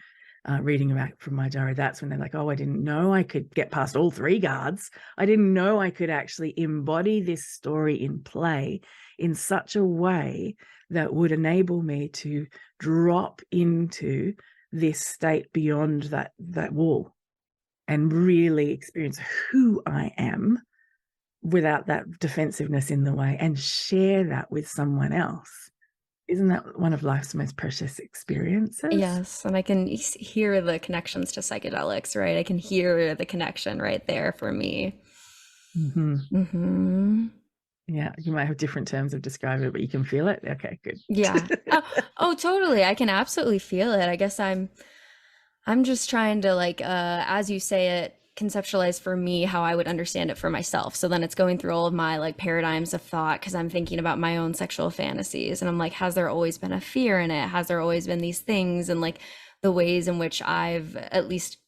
reading about from my diary. That's when they're like, oh, I didn't know I could get past all 3 guards. I didn't know I could actually embody this story in play in such a way that would enable me to drop into this state beyond that wall and really experience who I am without that defensiveness in the way and share that with someone else. Isn't that one of life's most precious experiences? Yes, and I can hear the connections to psychedelics, right? I can hear the connection right there for me. Yeah, you might have different terms of describing it, but you can feel it. Okay, good. Yeah. Oh, totally. I can absolutely feel it. I guess I'm just trying to like as you say it, conceptualize for me how I would understand it for myself. So then it's going through all of my like paradigms of thought because I'm thinking about my own sexual fantasies and I'm like, has there always been a fear in it? Has there always been these things? And like the ways in which I've at least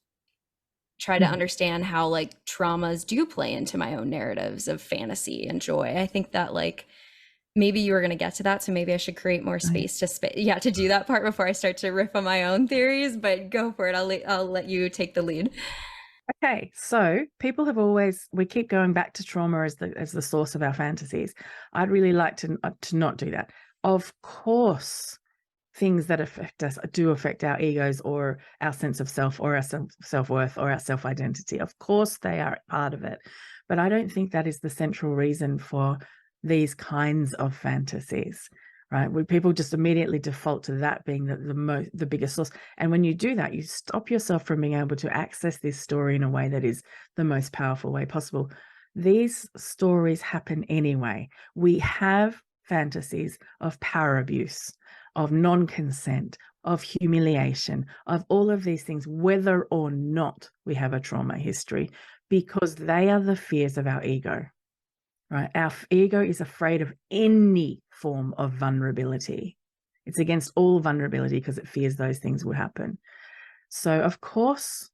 tried to understand how like traumas do play into my own narratives of fantasy and joy. I think that like maybe you were going to get to that, so maybe I should create more space to do that part before I start to riff on my own theories, but go for it. I'll let you take the lead. Okay, so people have we keep going back to trauma as the source of our fantasies. I'd really like to not do that. Of course, things that affect us do affect our egos or our sense of self or our self-worth or our self-identity. Of course, they are part of it. But I don't think that is the central reason for these kinds of fantasies, right? Where people just immediately default to that being the biggest source. And when you do that, you stop yourself from being able to access this story in a way that is the most powerful way possible. These stories happen anyway. We have fantasies of power abuse, of non-consent, of humiliation, of all of these things, whether or not we have a trauma history, because they are the fears of our ego, right? Our ego is afraid of any form of vulnerability. It's against all vulnerability because it fears those things will happen. So, of course,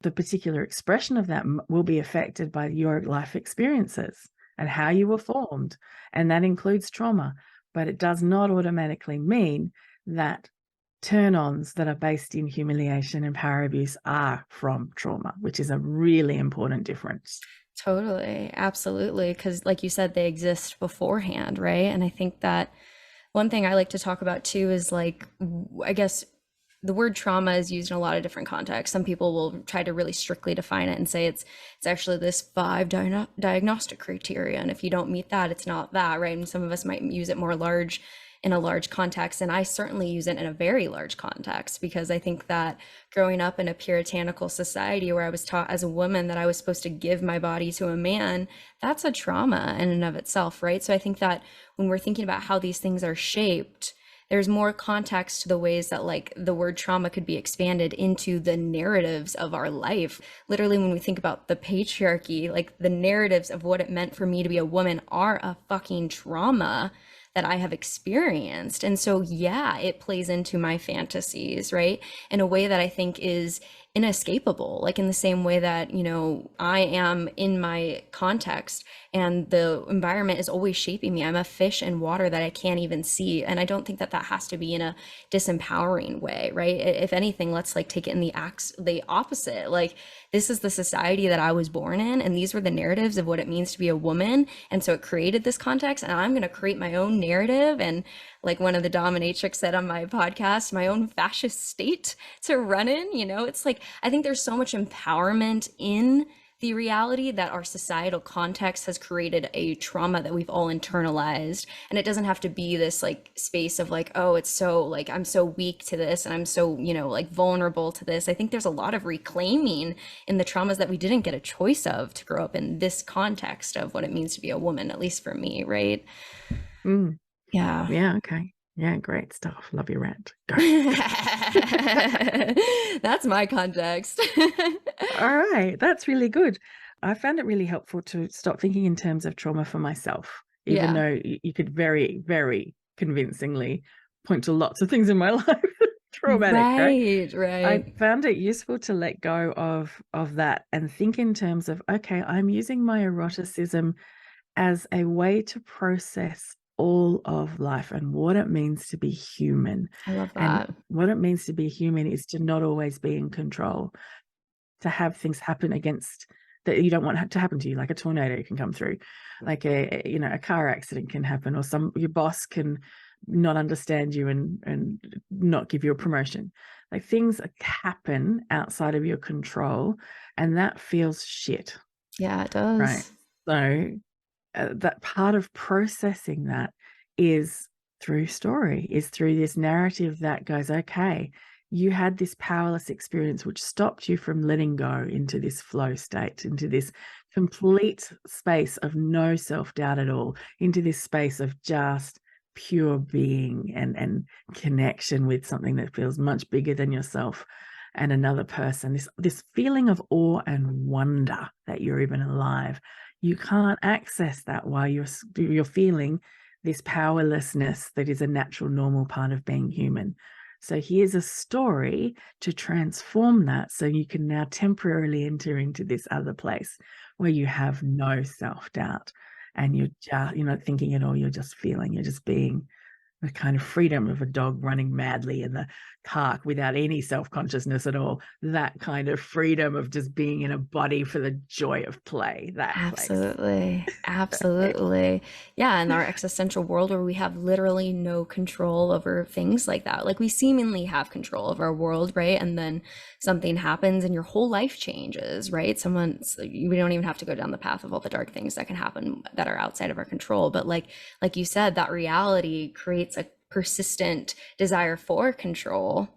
the particular expression of that will be affected by your life experiences and how you were formed. And that includes trauma. But it does not automatically mean that turn-ons that are based in humiliation and power abuse are from trauma, which is a really important difference. Totally. Absolutely. Because, like you said, they exist beforehand, right? And I think that one thing I like to talk about too is like, I guess the word trauma is used in a lot of different contexts. Some people will try to really strictly define it and say it's actually this diagnostic criteria, and if you don't meet that, it's not that, right? And some of us might use it more large in a large context, and I certainly use it in a very large context because I think that growing up in a puritanical society where I was taught as a woman that I was supposed to give my body to a man, that's a trauma in and of itself, right? So I think that when we're thinking about how these things are shaped, there's more context to the ways that like the word trauma could be expanded into the narratives of our life. Literally, when we think about the patriarchy, like the narratives of what it meant for me to be a woman are a fucking trauma that I have experienced. And so, yeah, it plays into my fantasies, right? In a way that I think is inescapable, like in the same way that, you know, I am in my context and the environment is always shaping me. I'm a fish in water that I can't even see. And I don't think that that has to be in a disempowering way, right? If anything, let's like take it in the opposite. Like, this is the society that I was born in, and these were the narratives of what it means to be a woman. And so it created this context, and I'm going to create my own narrative. And like one of the dominatrix said on my podcast, my own fascist state to run in. You know, it's like, I think there's so much empowerment in the reality that our societal context has created a trauma that we've all internalized. And it doesn't have to be this like space of like, oh, it's so like, I'm so weak to this and I'm so, you know, like vulnerable to this. I think there's a lot of reclaiming in the traumas that we didn't get a choice of to grow up in this context of what it means to be a woman, at least for me, right? Mm. Yeah. Yeah, okay. Yeah, great stuff. Love your rant. Go. That's my context. All right, that's really good. I found it really helpful to stop thinking in terms of trauma for myself, even though you could very, very convincingly point to lots of things in my life traumatic, right? I found it useful to let go of that and think in terms of, okay, I'm using my eroticism as a way to process all of life and what it means to be human. I love that. And what it means to be human is to not always be in control, to have things happen against that you don't want to happen to you, like a tornado can come through, like a car accident can happen, or your boss can not understand you and not give you a promotion. Like, things happen outside of your control, and that feels shit. Yeah, it does. Right. So that part of processing that is through story, is through this narrative that goes, okay, you had this powerless experience which stopped you from letting go into this flow state, into this complete space of no self-doubt at all, into this space of just pure being and connection with something that feels much bigger than yourself and another person, this feeling of awe and wonder that you're even alive. You can't access that while you're feeling this powerlessness that is a natural, normal part of being human. So here's a story to transform that, so you can now temporarily enter into this other place where you have no self-doubt and you're not thinking at all, you're just feeling, you're just being. the kind of freedom of a dog running madly in the park without any self-consciousness at all. That kind of freedom of just being in a body for the joy of play, that place. Absolutely. Absolutely. Yeah, in our existential world where we have literally no control over things like that. Like we seemingly have control of our world, right? And then something happens and your whole life changes, right? We don't even have to go down the path of all the dark things that can happen that are outside of our control. But like you said, that reality creates a persistent desire for control,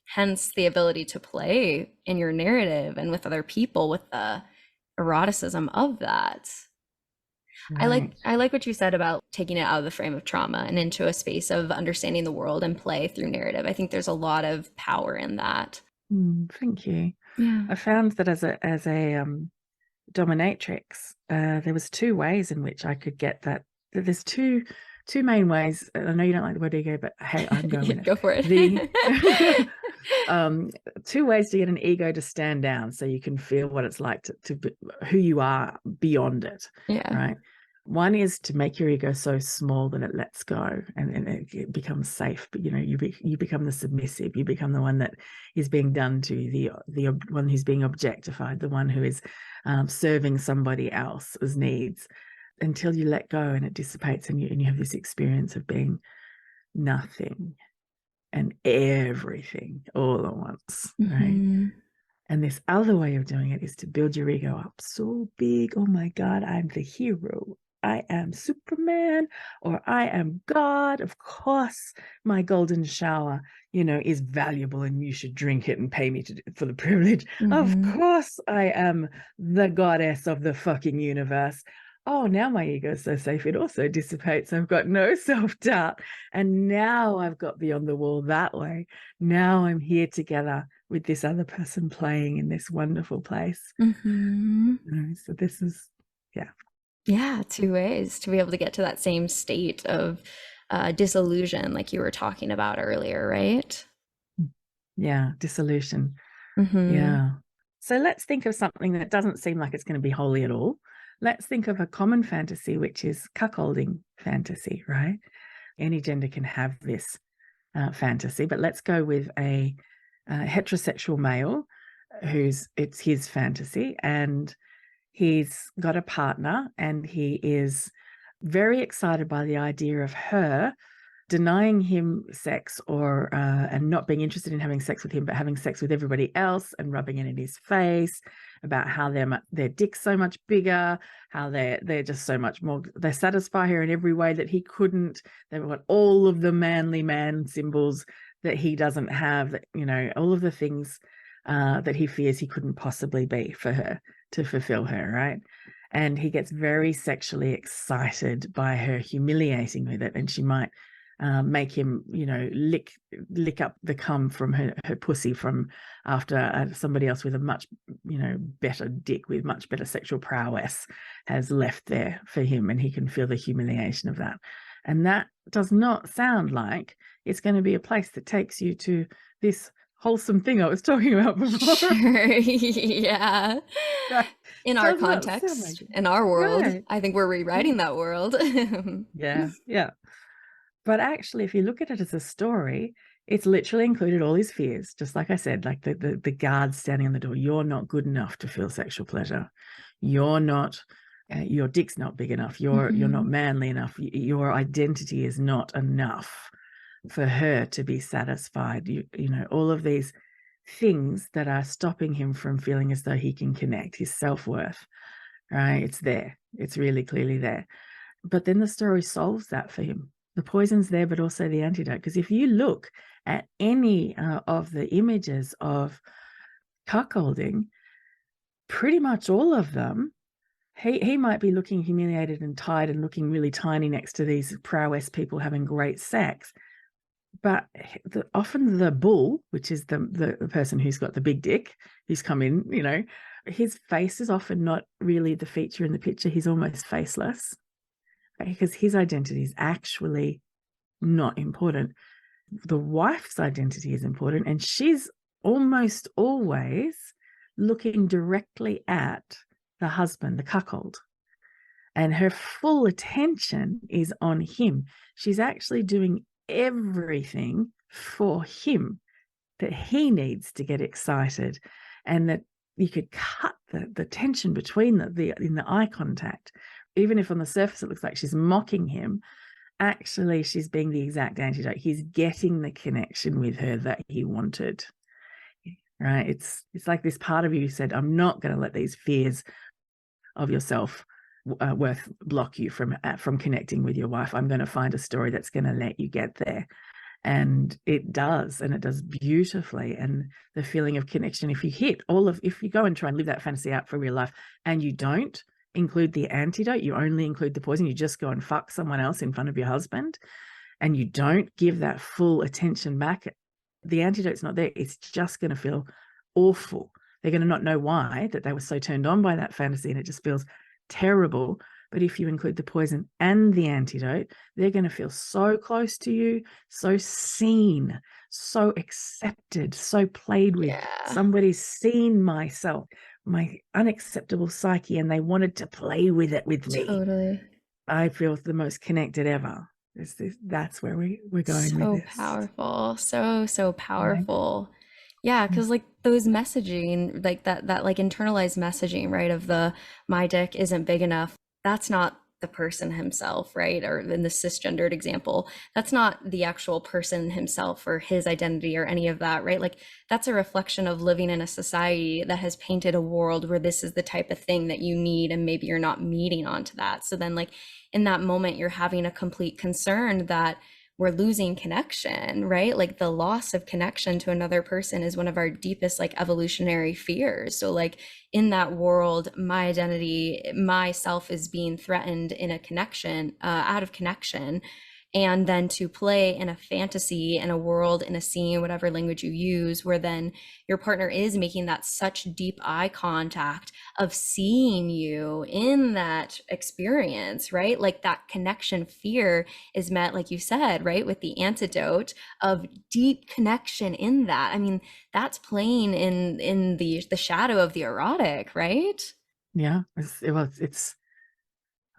hence the ability to play in your narrative and with other people with the eroticism of that. Right. I like what you said about taking it out of the frame of trauma and into a space of understanding the world and play through narrative. I think there's a lot of power in that. Thank you. Yeah. I found that as a dominatrix, there was two ways in which I could get that. There's two main ways. I know you don't like the word ego, but hey, I'm going with it. Go for it. The two ways to get an ego to stand down so you can feel what it's like to be, who you are beyond it. Yeah. Right. One is to make your ego so small that it lets go and it becomes safe. But you become the submissive. You become the one that is being done to, the one who's being objectified, the one who is serving somebody else's needs, until you let go and it dissipates and you have this experience of being nothing and everything all at once, right? And this other way of doing it is to build your ego up so big. Oh my God, I'm the hero. I am Superman, or I am God. Of course, my golden shower, is valuable and you should drink it and pay me for the privilege. Of course, I am the goddess of the fucking universe. Oh, now my ego is so safe, it also dissipates. I've got no self-doubt. And now I've got beyond the wall that way. Now I'm here together with this other person playing in this wonderful place. So this is, Yeah, two ways to be able to get to that same state of disillusion, like you were talking about earlier, right? Yeah, dissolution. Yeah. So let's think of something that doesn't seem like it's going to be holy at all. Let's think of a common fantasy, which is cuckolding fantasy, right? Any gender can have this fantasy, but let's go with a heterosexual male it's his fantasy, and he's got a partner and he is very excited by the idea of her denying him sex or and not being interested in having sex with him, but having sex with everybody else and rubbing it in his face about how their dick's so much bigger, how they're just so much more, they satisfy her in every way that he couldn't. They've got all of the manly man symbols that he doesn't have, all of the things that he fears he couldn't possibly be for her, to fulfill her, right? And he gets very sexually excited by her humiliating with it, and she might make him, lick up the cum from her pussy from after somebody else with a much, better dick with much better sexual prowess has left there for him, and he can feel the humiliation of that. And that does not sound like it's going to be a place that takes you to this wholesome thing I was talking about before. Sure. Yeah. Right. In our context, in our world, right. I think we're rewriting that world. Yeah. But actually, if you look at it as a story, it's literally included all his fears. Just like I said, like the guards standing on the door. You're not good enough to feel sexual pleasure. You're not, your dick's not big enough. You're not manly enough. Your identity is not enough for her to be satisfied. All of these things that are stopping him from feeling as though he can connect, his self-worth, right? It's there. It's really clearly there. But then the story solves that for him. The poison's there, but also the antidote. Because if you look at any of the images of cuckolding, pretty much all of them, he might be looking humiliated and tired and looking really tiny next to these prowess people having great sex. But often the bull, which is the person who's got the big dick, who's come in, his face is often not really the feature in the picture. He's almost faceless, because his identity is actually not important. The wife's identity is important, and she's almost always looking directly at the husband, the cuckold, and her full attention is on him. She's actually doing everything for him, that he needs to get excited, and that you could cut the tension between in the eye contact. Even if on the surface it looks like she's mocking him, actually she's being the exact antidote. He's getting the connection with her that he wanted. Right? It's like this part of you said, I'm not going to let these fears of yourself worth block you from connecting with your wife. I'm going to find a story that's going to let you get there. And it does, and it does beautifully. And the feeling of connection, if you go and try and live that fantasy out for real life, and you don't include the antidote, you only include the poison, you just go and fuck someone else in front of your husband, and you don't give that full attention back, the antidote's not there. It's just going to feel awful. They're going to not know why, that they were so turned on by that fantasy, and it just feels terrible. But if you include the poison and the antidote, they're going to feel so close to you, so seen, so accepted, so played with. Yeah. Somebody's seen my unacceptable psyche, and they wanted to play with it with me. Totally. I feel the most connected ever. That's where we're going So with this. powerful. So powerful. Yeah, because like those messaging, like that like internalized messaging, right, of the my dick isn't big enough, that's not the person himself, right? Or in the cisgendered example, that's not the actual person himself or his identity or any of that, right? Like that's a reflection of living in a society that has painted a world where this is the type of thing that you need, and maybe you're not meeting onto that. So then like in that moment, you're having a complete concern that we're losing connection, right? Like the loss of connection to another person is one of our deepest like evolutionary fears. So like in that world, my identity, myself is being threatened in a connection, out of connection. And then to play in a fantasy, in a world, in a scene, whatever language you use, where then your partner is making that such deep eye contact of seeing you in that experience, right? Like that connection fear is met, like you said, right, with the antidote of deep connection in that. I mean, that's playing in the shadow of the erotic, right? Yeah, it's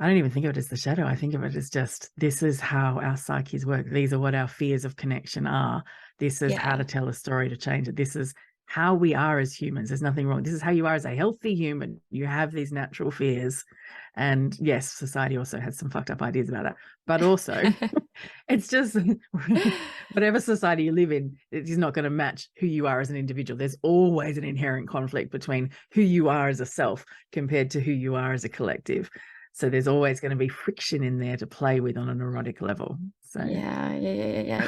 I don't even think of it as the shadow. I think of it as just, this is how our psyches work. These are what our fears of connection are. This is how to tell a story to change it. This is how we are as humans. There's nothing wrong. This is how you are as a healthy human. You have these natural fears. And yes, society also has some fucked up ideas about that. But also, it's just whatever society you live in, it is not going to match who you are as an individual. There's always an inherent conflict between who you are as a self compared to who you are as a collective. So there's always going to be friction in there to play with on an erotic level. So Yeah.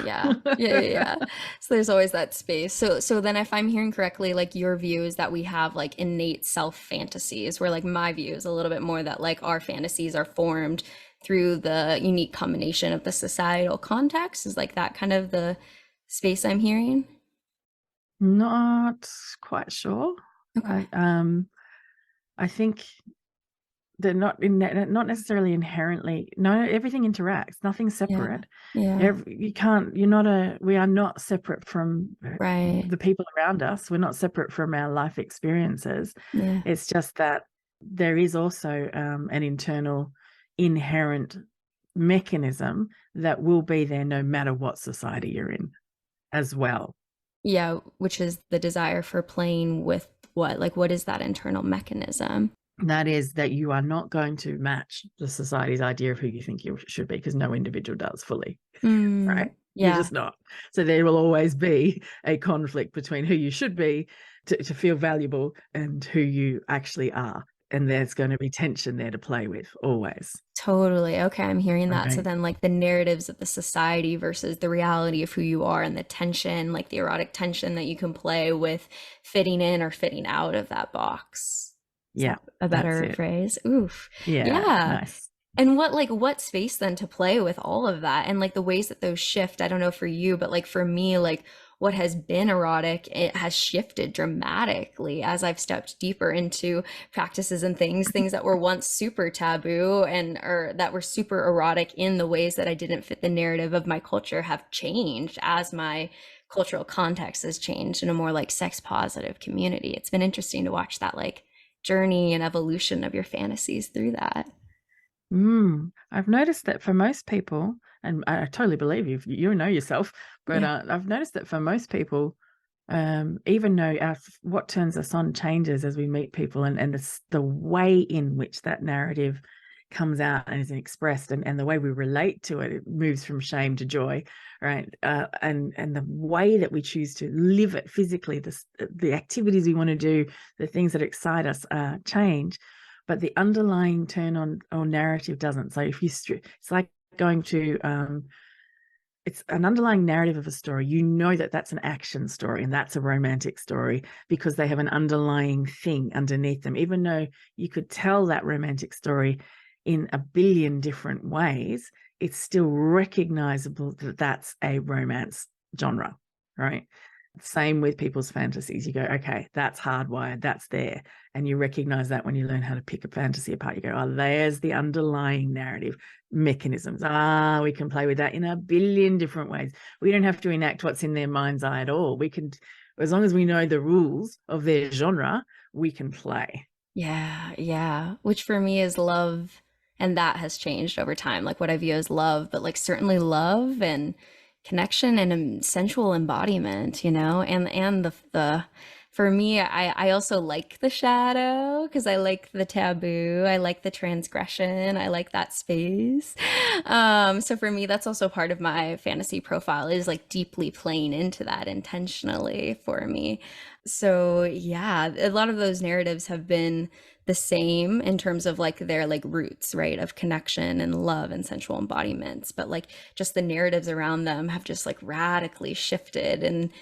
So there's always that space. So then if I'm hearing correctly, like your view is that we have like innate self fantasies, where like my view is a little bit more that like our fantasies are formed through the unique combination of the societal context. Is like that kind of the space I'm hearing? Not quite sure. Okay. I think they're not necessarily inherently. No, everything interacts. Nothing's separate. Yeah. We are not separate from Right. the people around us. We're not separate from our life experiences. Yeah. It's just that there is also an internal inherent mechanism that will be there no matter what society you're in as well. Yeah, which is the desire for playing with what? Like, what is that internal mechanism? That is that you are not going to match the society's idea of who you think you should be, because no individual does fully, right? Yeah. You're just not. So there will always be a conflict between who you should be to feel valuable and who you actually are. And there's going to be tension there to play with, always. Totally. Okay, I'm hearing that. So Right. then like the narratives of the society versus the reality of who you are, and the tension, like the erotic tension that you can play with fitting in or fitting out of that box. Is Yeah, that a better that's it. phrase? Oof. Yeah, Yeah. nice. And what space then to play with all of that, and like the ways that those shift? I don't know for you, but like for me, like what has been erotic, it has shifted dramatically as I've stepped deeper into practices and things that were once super taboo or that were super erotic in the ways that I didn't fit the narrative of my culture have changed as my cultural context has changed in a more like sex positive community. It's been interesting to watch that like journey and evolution of your fantasies through that. I've noticed that for most people, and I totally believe you. You know yourself, but I've noticed that for most people, even though what turns us on changes as we meet people, and the way in which that narrative comes out and is expressed, and the way we relate to it, it moves from shame to joy, right? And the way that we choose to live it physically, the activities we want to do, the things that excite us change, but the underlying turn on or narrative doesn't. So if it's like going to it's an underlying narrative of a story. You know that that's an action story and that's a romantic story because they have an underlying thing underneath them. Even though you could tell that romantic story in a billion different ways, it's still recognizable that that's a romance genre, right? Same with people's fantasies. You go, okay, that's hardwired, that's there. And you recognize that when you learn how to pick a fantasy apart. You go, oh, there's the underlying narrative mechanisms. We can play with that in a billion different ways. We don't have to enact what's in their mind's eye at all. We can, as long as we know the rules of their genre, we can play. Yeah. Which for me is love. And that has changed over time, like what I view as love, but like certainly love and connection and sensual embodiment, and the for me, I also like the shadow because I like the taboo, I like the transgression, I like that space. So for me, that's also part of my fantasy profile, is like deeply playing into that intentionally for me. So yeah, a lot of those narratives have been the same in terms of like their like roots, right, of connection and love and sensual embodiments, but like just the narratives around them have just like radically shifted and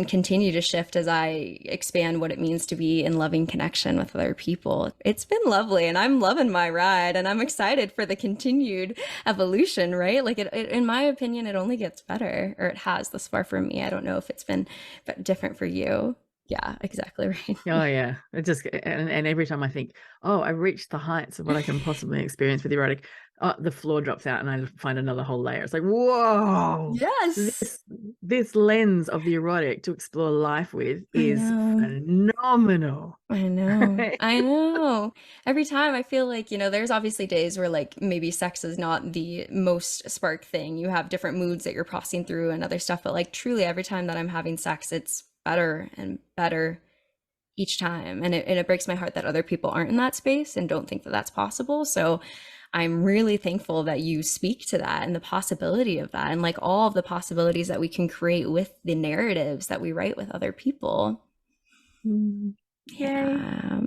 continue to shift as I expand what it means to be in loving connection with other people. It's been lovely and I'm loving my ride and I'm excited for the continued evolution, right? Like it in my opinion, it only gets better, or it has thus far for me. I don't know if it's been different for you. Yeah, exactly right. Oh yeah, it just and every time I think, oh, I reached the heights of what I can possibly experience with erotic, the floor drops out and I find another whole layer. It's like, whoa, Yes. this lens of the erotic to explore life with is phenomenal. I know. I know. Every time I feel like, there's obviously days where like maybe sex is not the most spark thing. You have different moods that you're passing through and other stuff, but like truly every time that I'm having sex, it's better and better each time. And it breaks my heart that other people aren't in that space and don't think that that's possible. So I'm really thankful that you speak to that and the possibility of that and like all of the possibilities that we can create with the narratives that we write with other people. Yeah.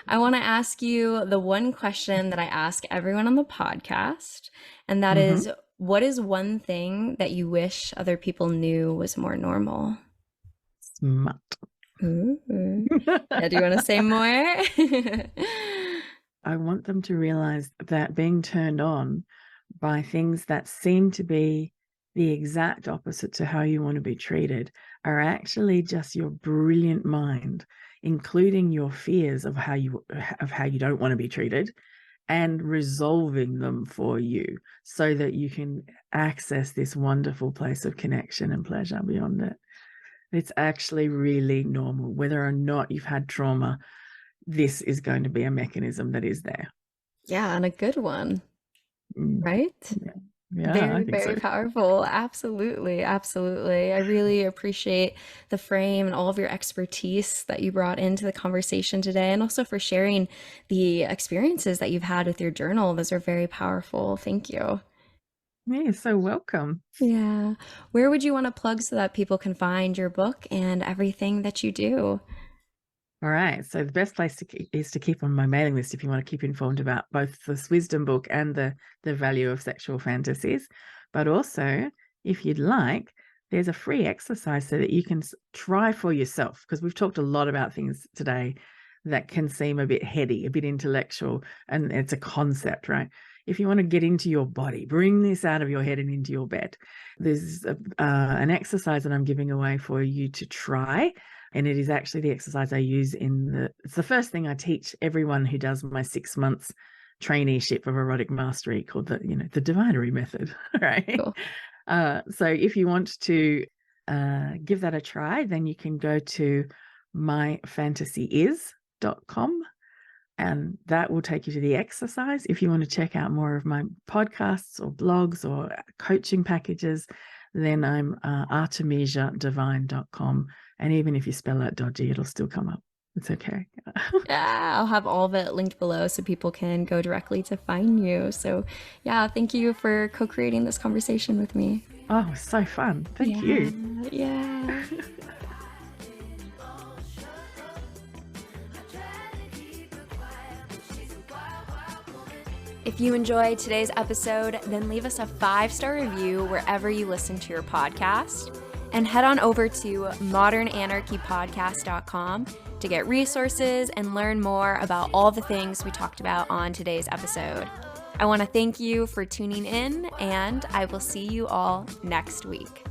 I want to ask you the one question that I ask everyone on the podcast, and that is, what is one thing that you wish other people knew was more normal? Smut. Yeah, do you want to say more? I want them to realize that being turned on by things that seem to be the exact opposite to how you want to be treated are actually just your brilliant mind, including your fears of how you don't want to be treated, and resolving them for you so that you can access this wonderful place of connection and pleasure beyond it. It's actually really normal. Whether or not you've had trauma, this is going to be a mechanism that is there. Yeah, and a good one, right? Yeah, very, I think very so. powerful. Absolutely. Absolutely. I really appreciate the frame and all of your expertise that you brought into the conversation today, and also for sharing the experiences that you've had with your journal. Those are very powerful. Thank you. Yeah, you're so welcome. Yeah. Where would you want to plug so that people can find your book and everything that you do? All right. So the best place is to keep on my mailing list if you want to keep informed about both this wisdom book and the value of sexual fantasies. But also, if you'd like, there's a free exercise so that you can try for yourself, because we've talked a lot about things today that can seem a bit heady, a bit intellectual, and it's a concept, right? If you want to get into your body, bring this out of your head and into your bed. There's an exercise that I'm giving away for you to try. And it is actually the exercise I use it's the first thing I teach everyone who does my 6 months traineeship of erotic mastery, called the divinery method. Right. Cool. So if you want to give that a try, then you can go to myfantasyis.com And that will take you to the exercise. If you want to check out more of my podcasts or blogs or coaching packages, then I'm artemisiadevine.com. And even if you spell out dodgy, it'll still come up. It's okay. Yeah, I'll have all of it linked below so people can go directly to find you. So yeah, thank you for co-creating this conversation with me. Oh, so fun. Thank you. Yeah. If you enjoyed today's episode, then leave us a 5-star review wherever you listen to your podcast. And head on over to modernanarchypodcast.com to get resources and learn more about all the things we talked about on today's episode. I want to thank you for tuning in, and I will see you all next week.